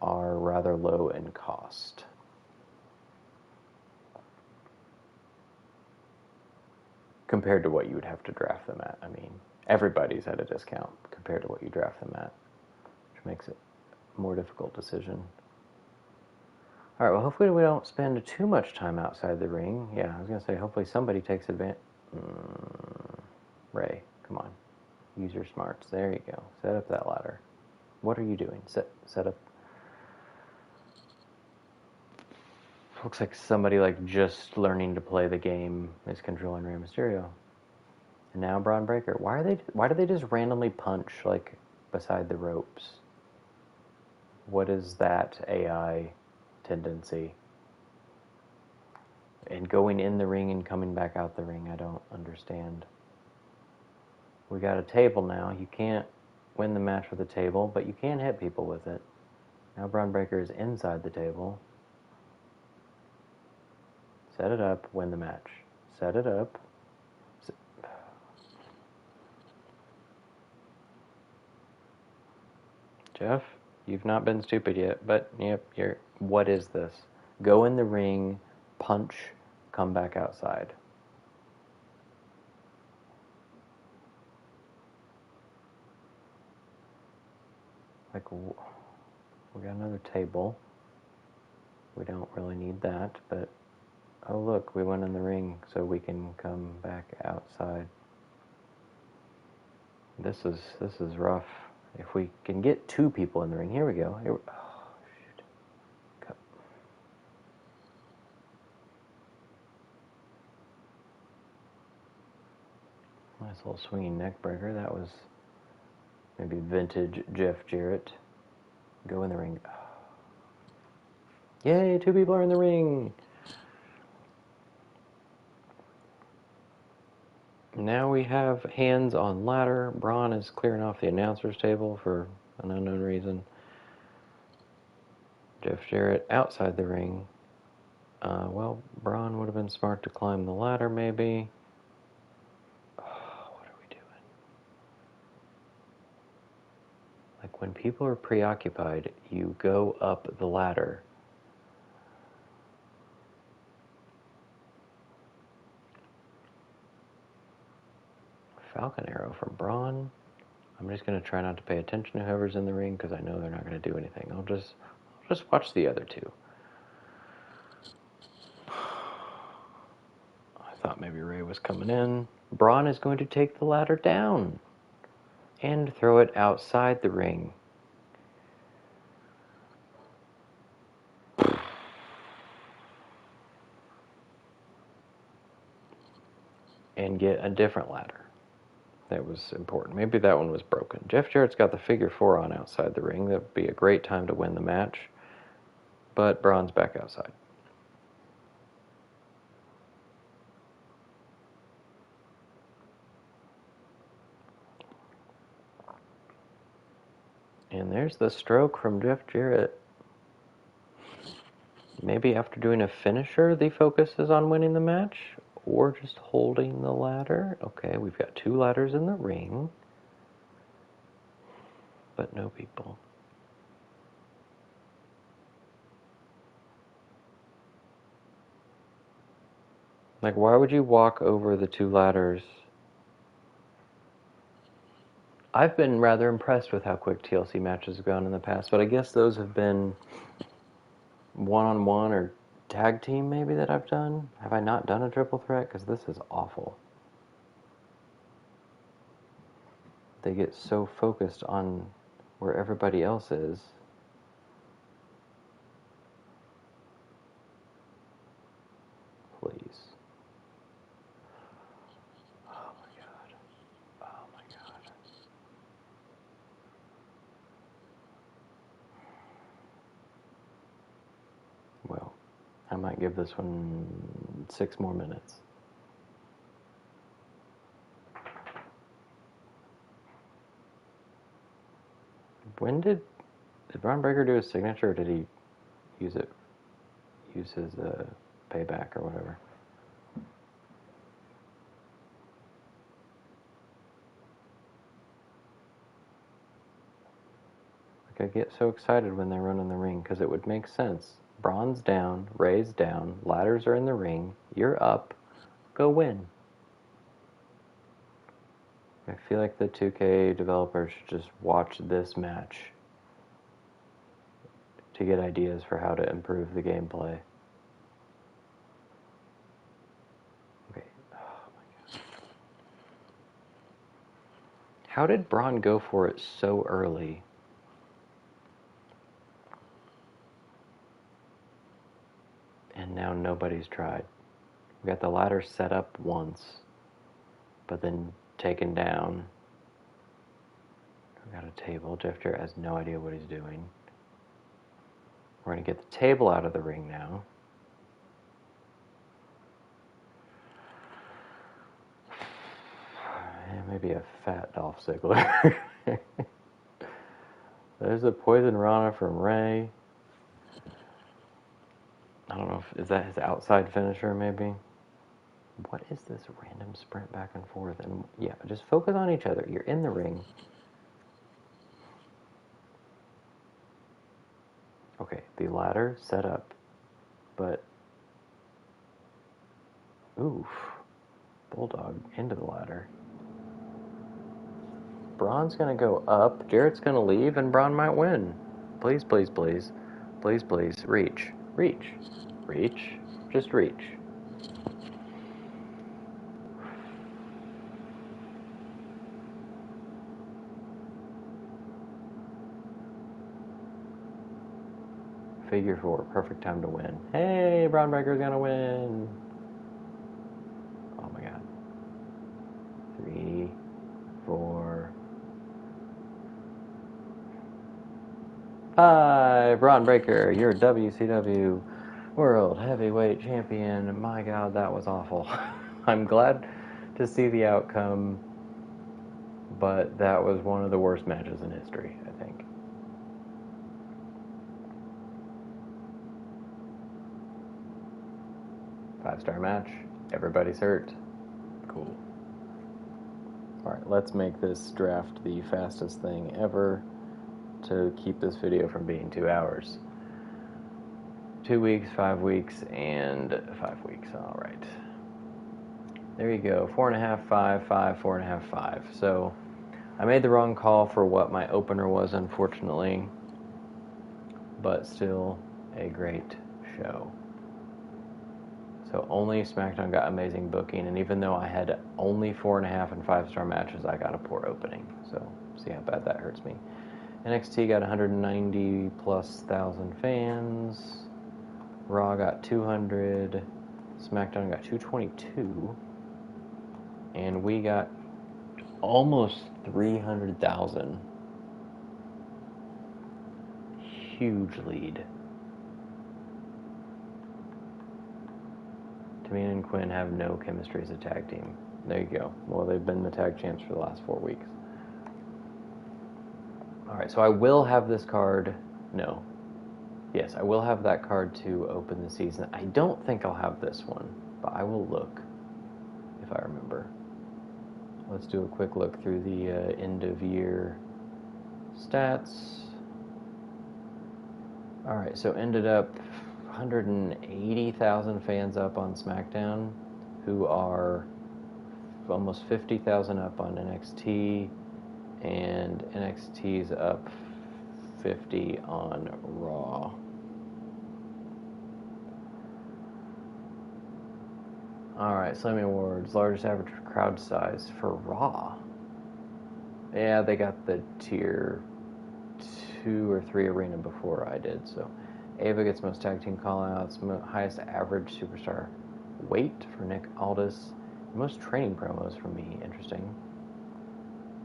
are rather low in cost. Compared to what you would have to draft them at. I mean, everybody's at a discount compared to what you draft them at, which makes it a more difficult decision. Alright, well, hopefully we don't spend too much time outside the ring. Yeah, I was going to say, hopefully somebody takes advantage. Rey, come on. Use your smarts. There you go. Set up that ladder. What are you doing? Set up. Looks like somebody like just learning to play the game is controlling Rey Mysterio. And now Braun Breaker. Why do they just randomly punch like beside the ropes? What is that AI tendency? And going in the ring and coming back out the ring, I don't understand. We got a table now. You can't win the match with a table, but you can hit people with it. Now Braun Breaker is inside the table. Set it up, win the match. Set it up. Jeff, you've not been stupid yet, but yep, you're... What is this? Go in the ring, punch, come back outside. Like, we got another table. We don't really need that, but... Oh, look, we went in the ring so we can come back outside. This is rough. If we can get 2 people in the ring. Here we go. Oh, shoot. Cut. Nice little swinging neck breaker. That was maybe vintage Jeff Jarrett. Go in the ring. Yay, 2 people are in the ring. Now we have hands on ladder. Braun is clearing off the announcer's table for an unknown reason. Jeff Jarrett outside the ring. Well, Braun would have been smart to climb the ladder, maybe. Oh, what are we doing? Like, when people are preoccupied, you go up the ladder. Falcon Arrow from Braun. I'm just going to try not to pay attention to whoever's in the ring because I know they're not going to do anything. I'll just watch the other 2. I thought maybe Ray was coming in. Braun is going to take the ladder down and throw it outside the ring. And get a different ladder. That was important. Maybe that one was broken. Jeff Jarrett's got the figure 4 on outside the ring. That would be a great time to win the match. But Braun's back outside. And there's the stroke from Jeff Jarrett. Maybe after doing a finisher, the focus is on winning the match, or just holding the ladder. Okay, we've got 2 ladders in the ring, but no people. Like, why would you walk over the 2 ladders? I've been rather impressed with how quick TLC matches have gone in the past, but I guess those have been one-on-one or tag team maybe that I've done. Have I not done a triple threat? Because this is awful. They get so focused on where everybody else is. Please. Oh my god. Oh my god. Well, I might give this one 6 more minutes. When did Braun Breaker do his signature, or did he use his payback or whatever? Like, I get so excited when they run in the ring because it would make sense. Braun's down, Ray's down, ladders are in the ring, you're up, go win. I feel like the 2K developers should just watch this match to get ideas for how to improve the gameplay. Okay. Oh my god. How did Braun go for it so early? And now nobody's tried. We got the ladder set up once, but then taken down. We got a table. Jeff Jarrett has no idea what he's doing. We're going to get the table out of the ring now. Maybe a fat Dolph Ziggler. There's a Poison Rana from Ray. I don't know if is that his outside finisher maybe. What is this random sprint back and forth? And yeah, just focus on each other. You're in the ring. Okay, the ladder set up, but oof, Bulldog into the ladder. Braun's gonna go up. Jarrett's gonna leave, and Braun might win. Please, please, please, please, please, reach, reach, reach, just reach. Figure 4, perfect time to win. Hey, Braun Breaker's gonna win. Oh my god. 3, 4, 5. Braun Breaker, you're WCW World Heavyweight Champion. My god, that was awful. I'm glad to see the outcome, but that was one of the worst matches in history, I think. Five-star match. Everybody's hurt. Cool. Alright, let's make this draft the fastest thing ever to keep this video from being 2 hours. 2 weeks, 5 weeks, and 5 weeks. Alright. There you go. 4.5, 5, 5, 4.5, 5. So I made the wrong call for what my opener was, unfortunately, but still a great show. So only SmackDown got amazing booking, and even though I had only 4.5 and 5-star matches, I got a poor opening. So see how bad that hurts me. NXT got 190 plus thousand fans. Raw got 200. SmackDown got 222. And we got almost 300,000. Huge lead. Tamina and Quinn have no chemistry as a tag team. There you go. Well, they've been the tag champs for the last 4 weeks. Alright, so I will have this card. No. Yes, I will have that card to open the season. I don't think I'll have this one, but I will look if I remember. Let's do a quick look through the end of year stats. Alright, so ended up 180,000 fans up on SmackDown, who are almost 50,000 up on NXT, and NXT's up 50 on Raw. Alright, Slammy Awards, largest average crowd size for Raw. Yeah, they got the tier 2 or 3 arena before I did, so Ava gets most tag team callouts, highest average superstar weight for Nick Aldis, most training promos for me. Interesting.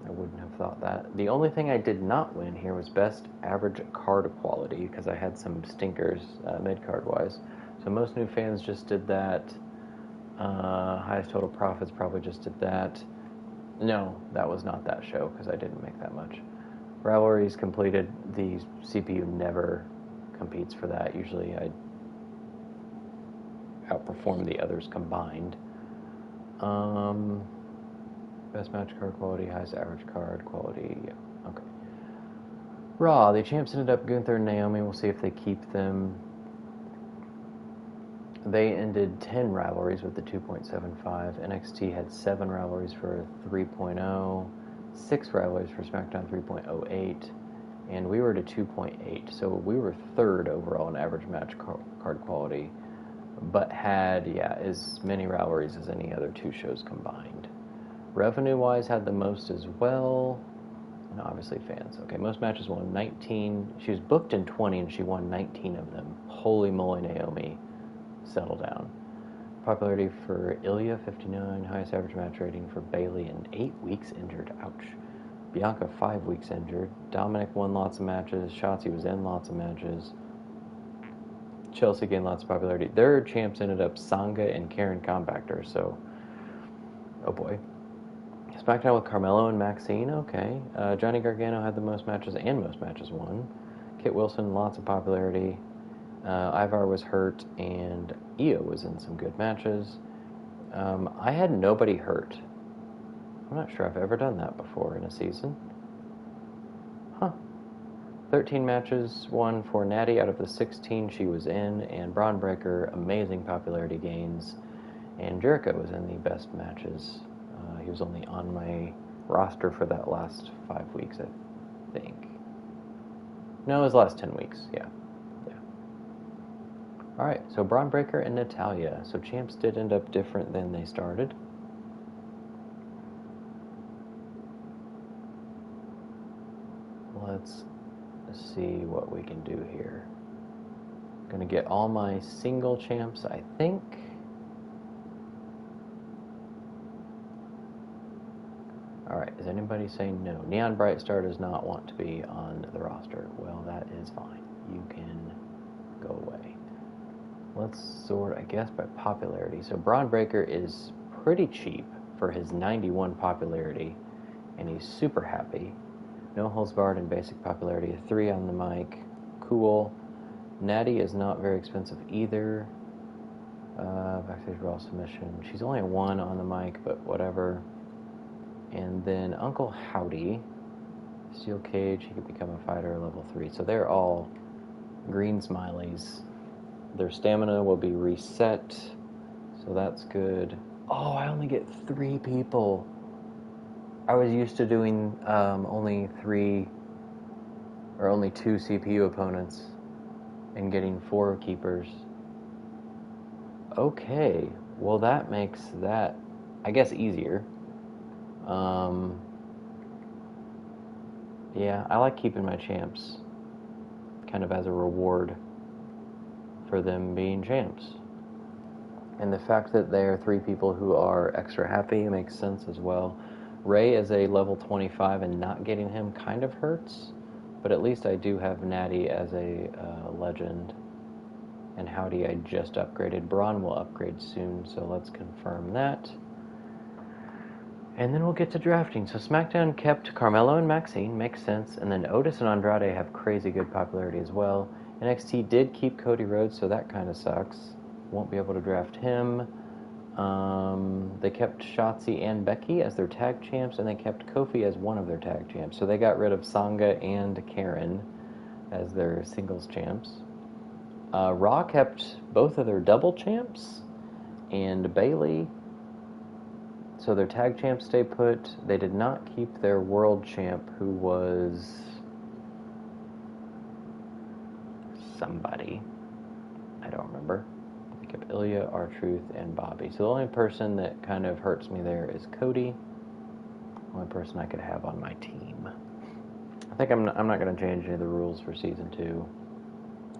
I wouldn't have thought that. The only thing I did not win here was best average card quality, because I had some stinkers mid-card wise. So most new fans just did that. Highest total profits probably just did that. No, that was not that show, because I didn't make that much. Rivalries completed. The CPU never competes for that. Usually I outperform the others combined. Best match card quality, highest average card quality. Yeah, okay. Raw, the champs ended up Gunther and Naomi. We'll see if they keep them. They ended 10 rivalries with the 2.75. NXT had 7 rivalries for 3.0, 6 rivalries for SmackDown 3.08, and we were to 2.8. So we were third overall in average match card quality, but had, as many rivalries as any other 2 shows combined. Revenue-wise, had the most as well. And obviously fans. Okay, most matches won 19. She was booked in 20, and she won 19 of them. Holy moly, Naomi. Settle down. Popularity for Ilya, 59. Highest average match rating for Bayley in 8 weeks injured. Ouch. Bianca, 5 weeks injured. Dominic won lots of matches. Shotzi was in lots of matches. Chelsea gained lots of popularity. Their champs ended up Sanga and Karen Compactor, so... oh boy. SmackDown with Carmelo and Maxine, okay. Johnny Gargano had the most matches and most matches won. Kit Wilson, lots of popularity. Ivar was hurt, and Io was in some good matches. I had nobody hurt. I'm not sure I've ever done that before in a season. 13 matches won for Natty out of the 16 she was in, and Braun Breaker, amazing popularity gains. And Jericho was in the best matches. He was only on my roster for that last 5 weeks, I think. No, it was the last 10 weeks, yeah. Alright, so Braun Breaker and Natalya. So champs did end up different than they started. Let's see what we can do here. Gonna get all my single champs, I think. Alright, is anybody saying no? Neon Brightstar does not want to be on the roster. Well, that is fine. You can go away. Let's sort, I guess, by popularity. So Braun Breaker is pretty cheap for his 91 popularity, and he's super happy. No holds barred and basic popularity, a 3 on the mic. Cool. Natty is not very expensive either. Backstage Raw submission. She's only a 1 on the mic, but whatever. And then Uncle Howdy, Steel Cage, he could become a fighter, level 3. So they're all green smileys. Their stamina will be reset, so that's good. Oh, I only get 3 people. I was used to doing only 3 or only 2 CPU opponents and getting 4 keepers. Okay, well that makes that, I guess, easier. Yeah, I like keeping my champs kind of as a reward for them being champs. And the fact that there are 3 people who are extra happy makes sense as well. Ray is a level 25, and not getting him kind of hurts, but at least I do have Natty as a legend. And Howdy I just upgraded. Braun will upgrade soon, so let's confirm that. And then we'll get to drafting. So SmackDown kept Carmelo and Maxine, makes sense, and then Otis and Andrade have crazy good popularity as well. NXT did keep Cody Rhodes, so that kind of sucks. Won't be able to draft him. They kept Shotzi and Becky as their tag champs, and they kept Kofi as one of their tag champs. So they got rid of Sangha and Karen as their singles champs. Raw kept both of their double champs and Bayley. So their tag champs stay put. They did not keep their world champ, who was somebody. I don't remember. They kept Ilya, R-Truth, and Bobby. So the only person that kind of hurts me there is Cody. The only person I could have on my team. I think I'm not going to change any of the rules for Season 2.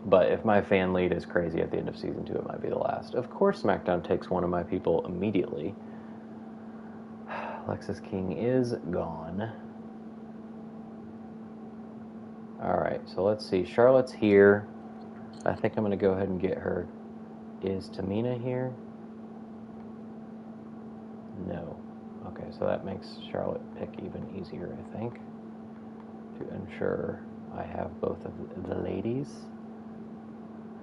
But if my fan lead is crazy at the end of Season 2, it might be the last. Of course SmackDown takes one of my people immediately. Lexis King is gone. Alright, so let's see. Charlotte's here. I think I'm going to go ahead and get her. Is Tamina here? No. Okay, so that makes Charlotte pick even easier, I think, to ensure I have both of the ladies.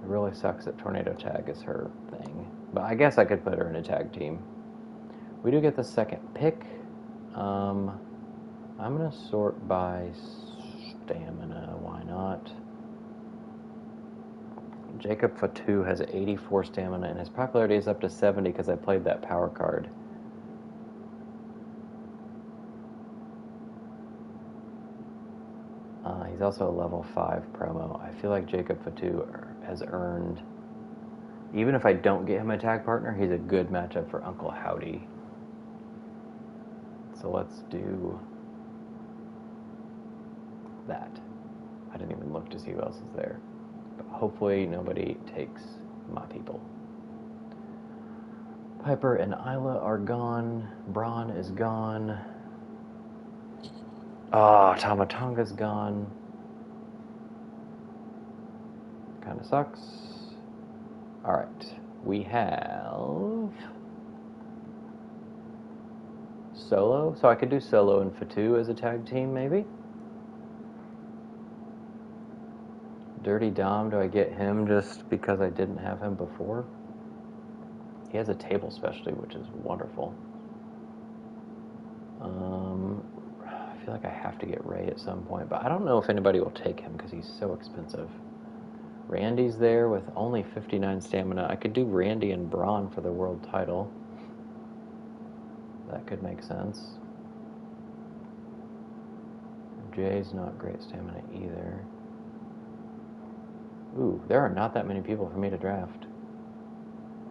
It really sucks that Tornado Tag is her thing, but I guess I could put her in a tag team. We do get the second pick. I'm going to sort by stamina. Why not? Jacob Fatu has 84 stamina, and his popularity is up to 70 because I played that power card. He's also a level 5 promo. I feel like Jacob Fatu has earned, even if I don't get him a tag partner, he's a good matchup for Uncle Howdy. So let's do that. I didn't even look to see who else is there. But hopefully nobody takes my people. Piper and Isla are gone. Braun is gone. Tama Tonga's gone. Kind of sucks. Alright. We have Solo. So I could do Solo and Fatu as a tag team, maybe? Dirty Dom, do I get him just because I didn't have him before? He has a table specialty, which is wonderful. I feel like I have to get Ray at some point, but I don't know if anybody will take him because he's so expensive. Randy's there with only 59 stamina. I could do Randy and Braun for the world title. That could make sense. Jay's not great stamina either. Ooh, there are not that many people for me to draft.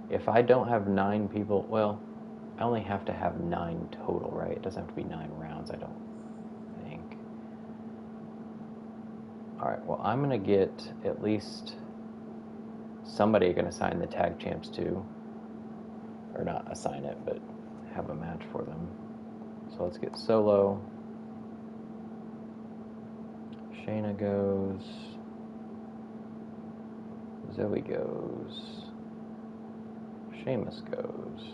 If I don't have 9 people, well, I only have to have 9 total, right? It doesn't have to be 9 rounds, I don't think. Alright, well, I'm going to get at least somebody going to sign the tag champs too. Or not assign it, but have a match for them. So let's get Solo. Shayna goes. Zoe goes. Sheamus goes.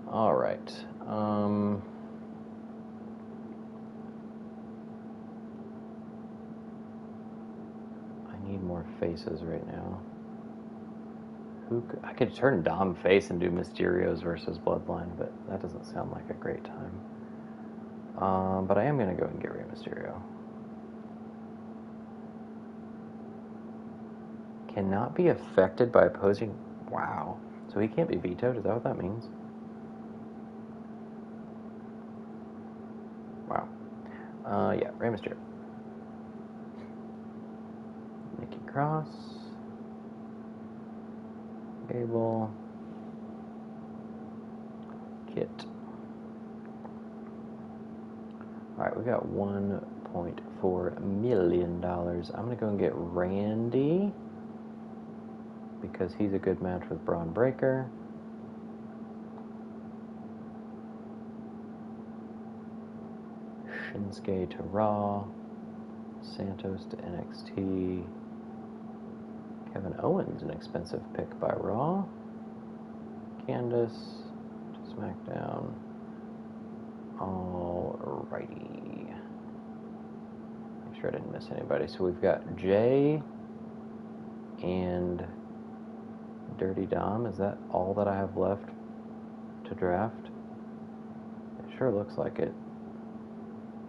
Alright. I need more faces right now. I could turn Dom face and do Mysterios versus Bloodline, but that doesn't sound like a great time. But I am going to go and get Rey Mysterio. Cannot be affected by opposing... Wow. So he can't be vetoed? Is that what that means? Wow. Yeah, Rey Mysterio. Nikki Cross. Gable. Kit. Alright, we got $1.4 million. I'm going to go and get Randy, because he's a good match with Braun Breaker. Shinsuke to Raw. Santos to NXT. Kevin Owens, an expensive pick by Raw. Candice to SmackDown. Alrighty. Make sure I didn't miss anybody. So we've got Jay and Dirty Dom. Is that all that I have left to draft? It sure looks like it.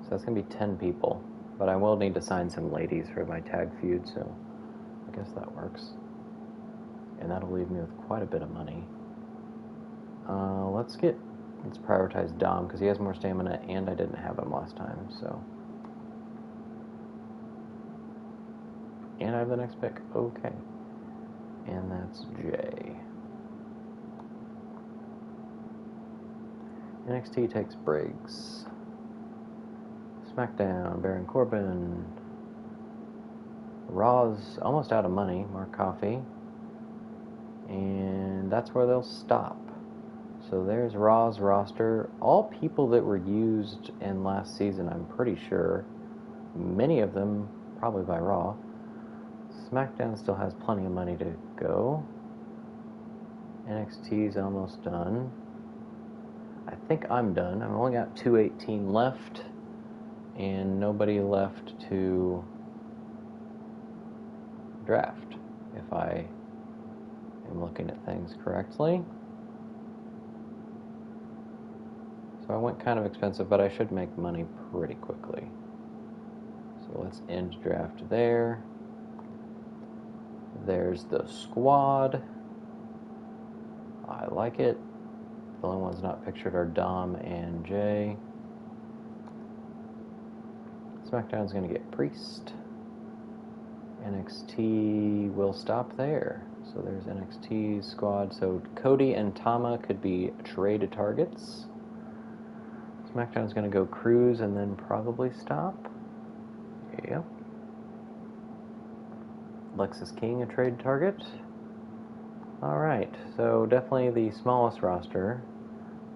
So that's going to be 10 people. But I will need to sign some ladies for my tag feud, so I guess that works. And that'll leave me with quite a bit of money. Let's prioritize Dom, because he has more stamina, and I didn't have him last time, so. And I have the next pick. Okay. And that's Jay. NXT takes Briggs. SmackDown, Baron Corbin. Raw's almost out of money, Mark Coffey. And that's where they'll stop. So there's Raw's roster. All people that were used in last season, I'm pretty sure. Many of them probably by Raw. SmackDown still has plenty of money to go. NXT's almost done. I think I'm done. I've only got 218 left. And nobody left to draft, if I am looking at things correctly. So I went kind of expensive, but I should make money pretty quickly. So let's end draft there. There's the squad. I like it. The only ones not pictured are Dom and Jay. SmackDown's going to get Priest. NXT will stop there. So there's NXT's squad. So Cody and Tama could be trade targets. SmackDown's going to go Cruz and then probably stop. Yep. Lexis King, a trade target. Alright, so definitely the smallest roster.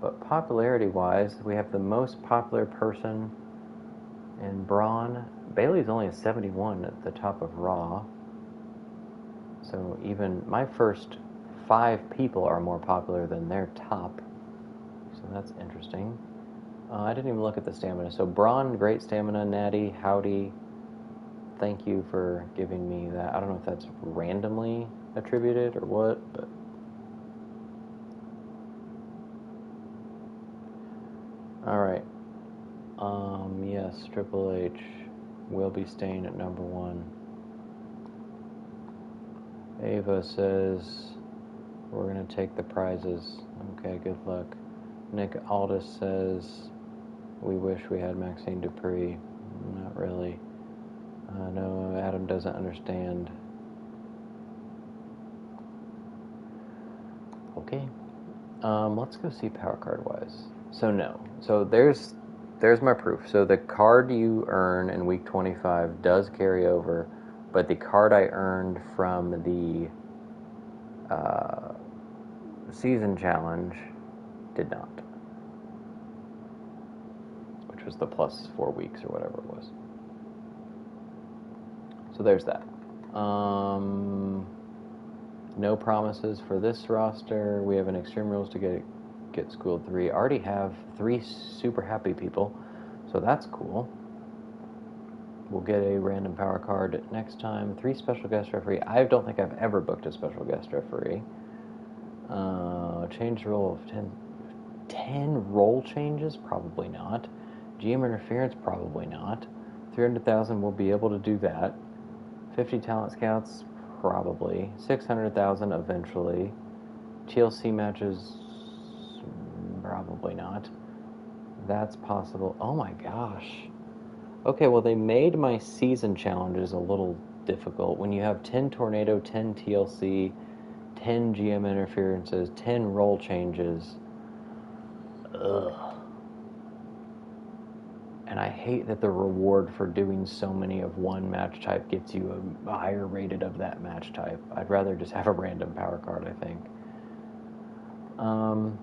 But popularity-wise, we have the most popular person in Braun. Bayley's only a 71 at the top of Raw. So even my first 5 people are more popular than their top. So that's interesting. I didn't even look at the stamina. So Braun, great stamina. Natty, howdy. Thank you for giving me that. I don't know if that's randomly attributed or what, but... Alright. Yes, Triple H will be staying at number 1. Ava says, we're going to take the prizes. Okay, good luck. Nick Aldis says, we wish we had Maxine Dupree. Not really. No, Adam doesn't understand. Okay. Let's go see power card wise. So no. So there's my proof. So the card you earn in week 25 does carry over. but the card I earned from the season challenge did not, which was the plus 4 weeks or whatever it was. So there's that. No promises for this roster. We have an Extreme Rules to get Schooled 3. Already have 3 super happy people, so that's cool. We'll get a random power card next time. 3 special guest referee. I don't think I've ever booked a special guest referee. Change role of 10 role changes? Probably not. GM interference? Probably not. 300,000, we'll be able to do that. 50 talent scouts? Probably. 600,000 eventually. TLC matches? Probably not. That's possible. Oh my gosh. Okay, well, they made my season challenges a little difficult. When you have 10 Tornado, 10 TLC, 10 GM interferences, 10 role changes. Ugh. And I hate that the reward for doing so many of one match type gets you a higher rated of that match type. I'd rather just have a random power card, I think. I'm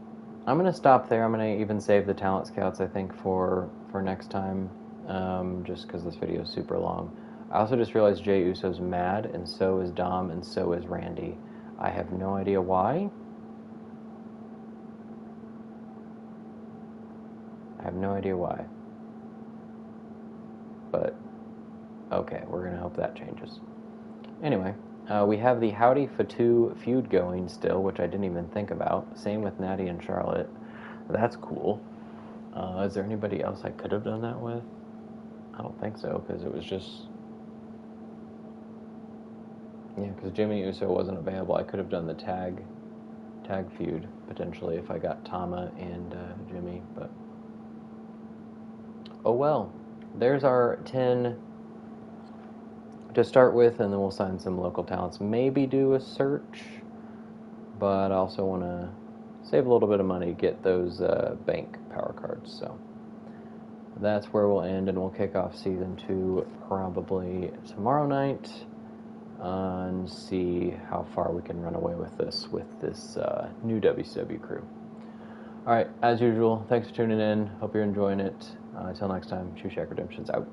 going to stop there. I'm going to even save the talent scouts, I think, for next time, just because this video is super long. I also just realized Jey Uso's mad, and so is Dom, and so is Randy. I have no idea why. But, okay, we're going to hope that changes. Anyway, we have the Howdy Fatu feud going still, which I didn't even think about. Same with Natty and Charlotte. That's cool. Is there anybody else I could have done that with? I don't think so, because it was just... Yeah, because Jimmy Uso wasn't available. I could have done the tag feud, potentially, if I got Tama and Jimmy, but... Oh well. There's our 10 to start with, and then we'll sign some local talents. Maybe do a search, but I also want to save a little bit of money, get those bank power cards. So that's where we'll end, and we'll kick off Season 2 probably tomorrow night and see how far we can run away with this new WCW crew. All right, as usual, thanks for tuning in. Hope you're enjoying it. Until next time, Shoe Shack Redemption's out.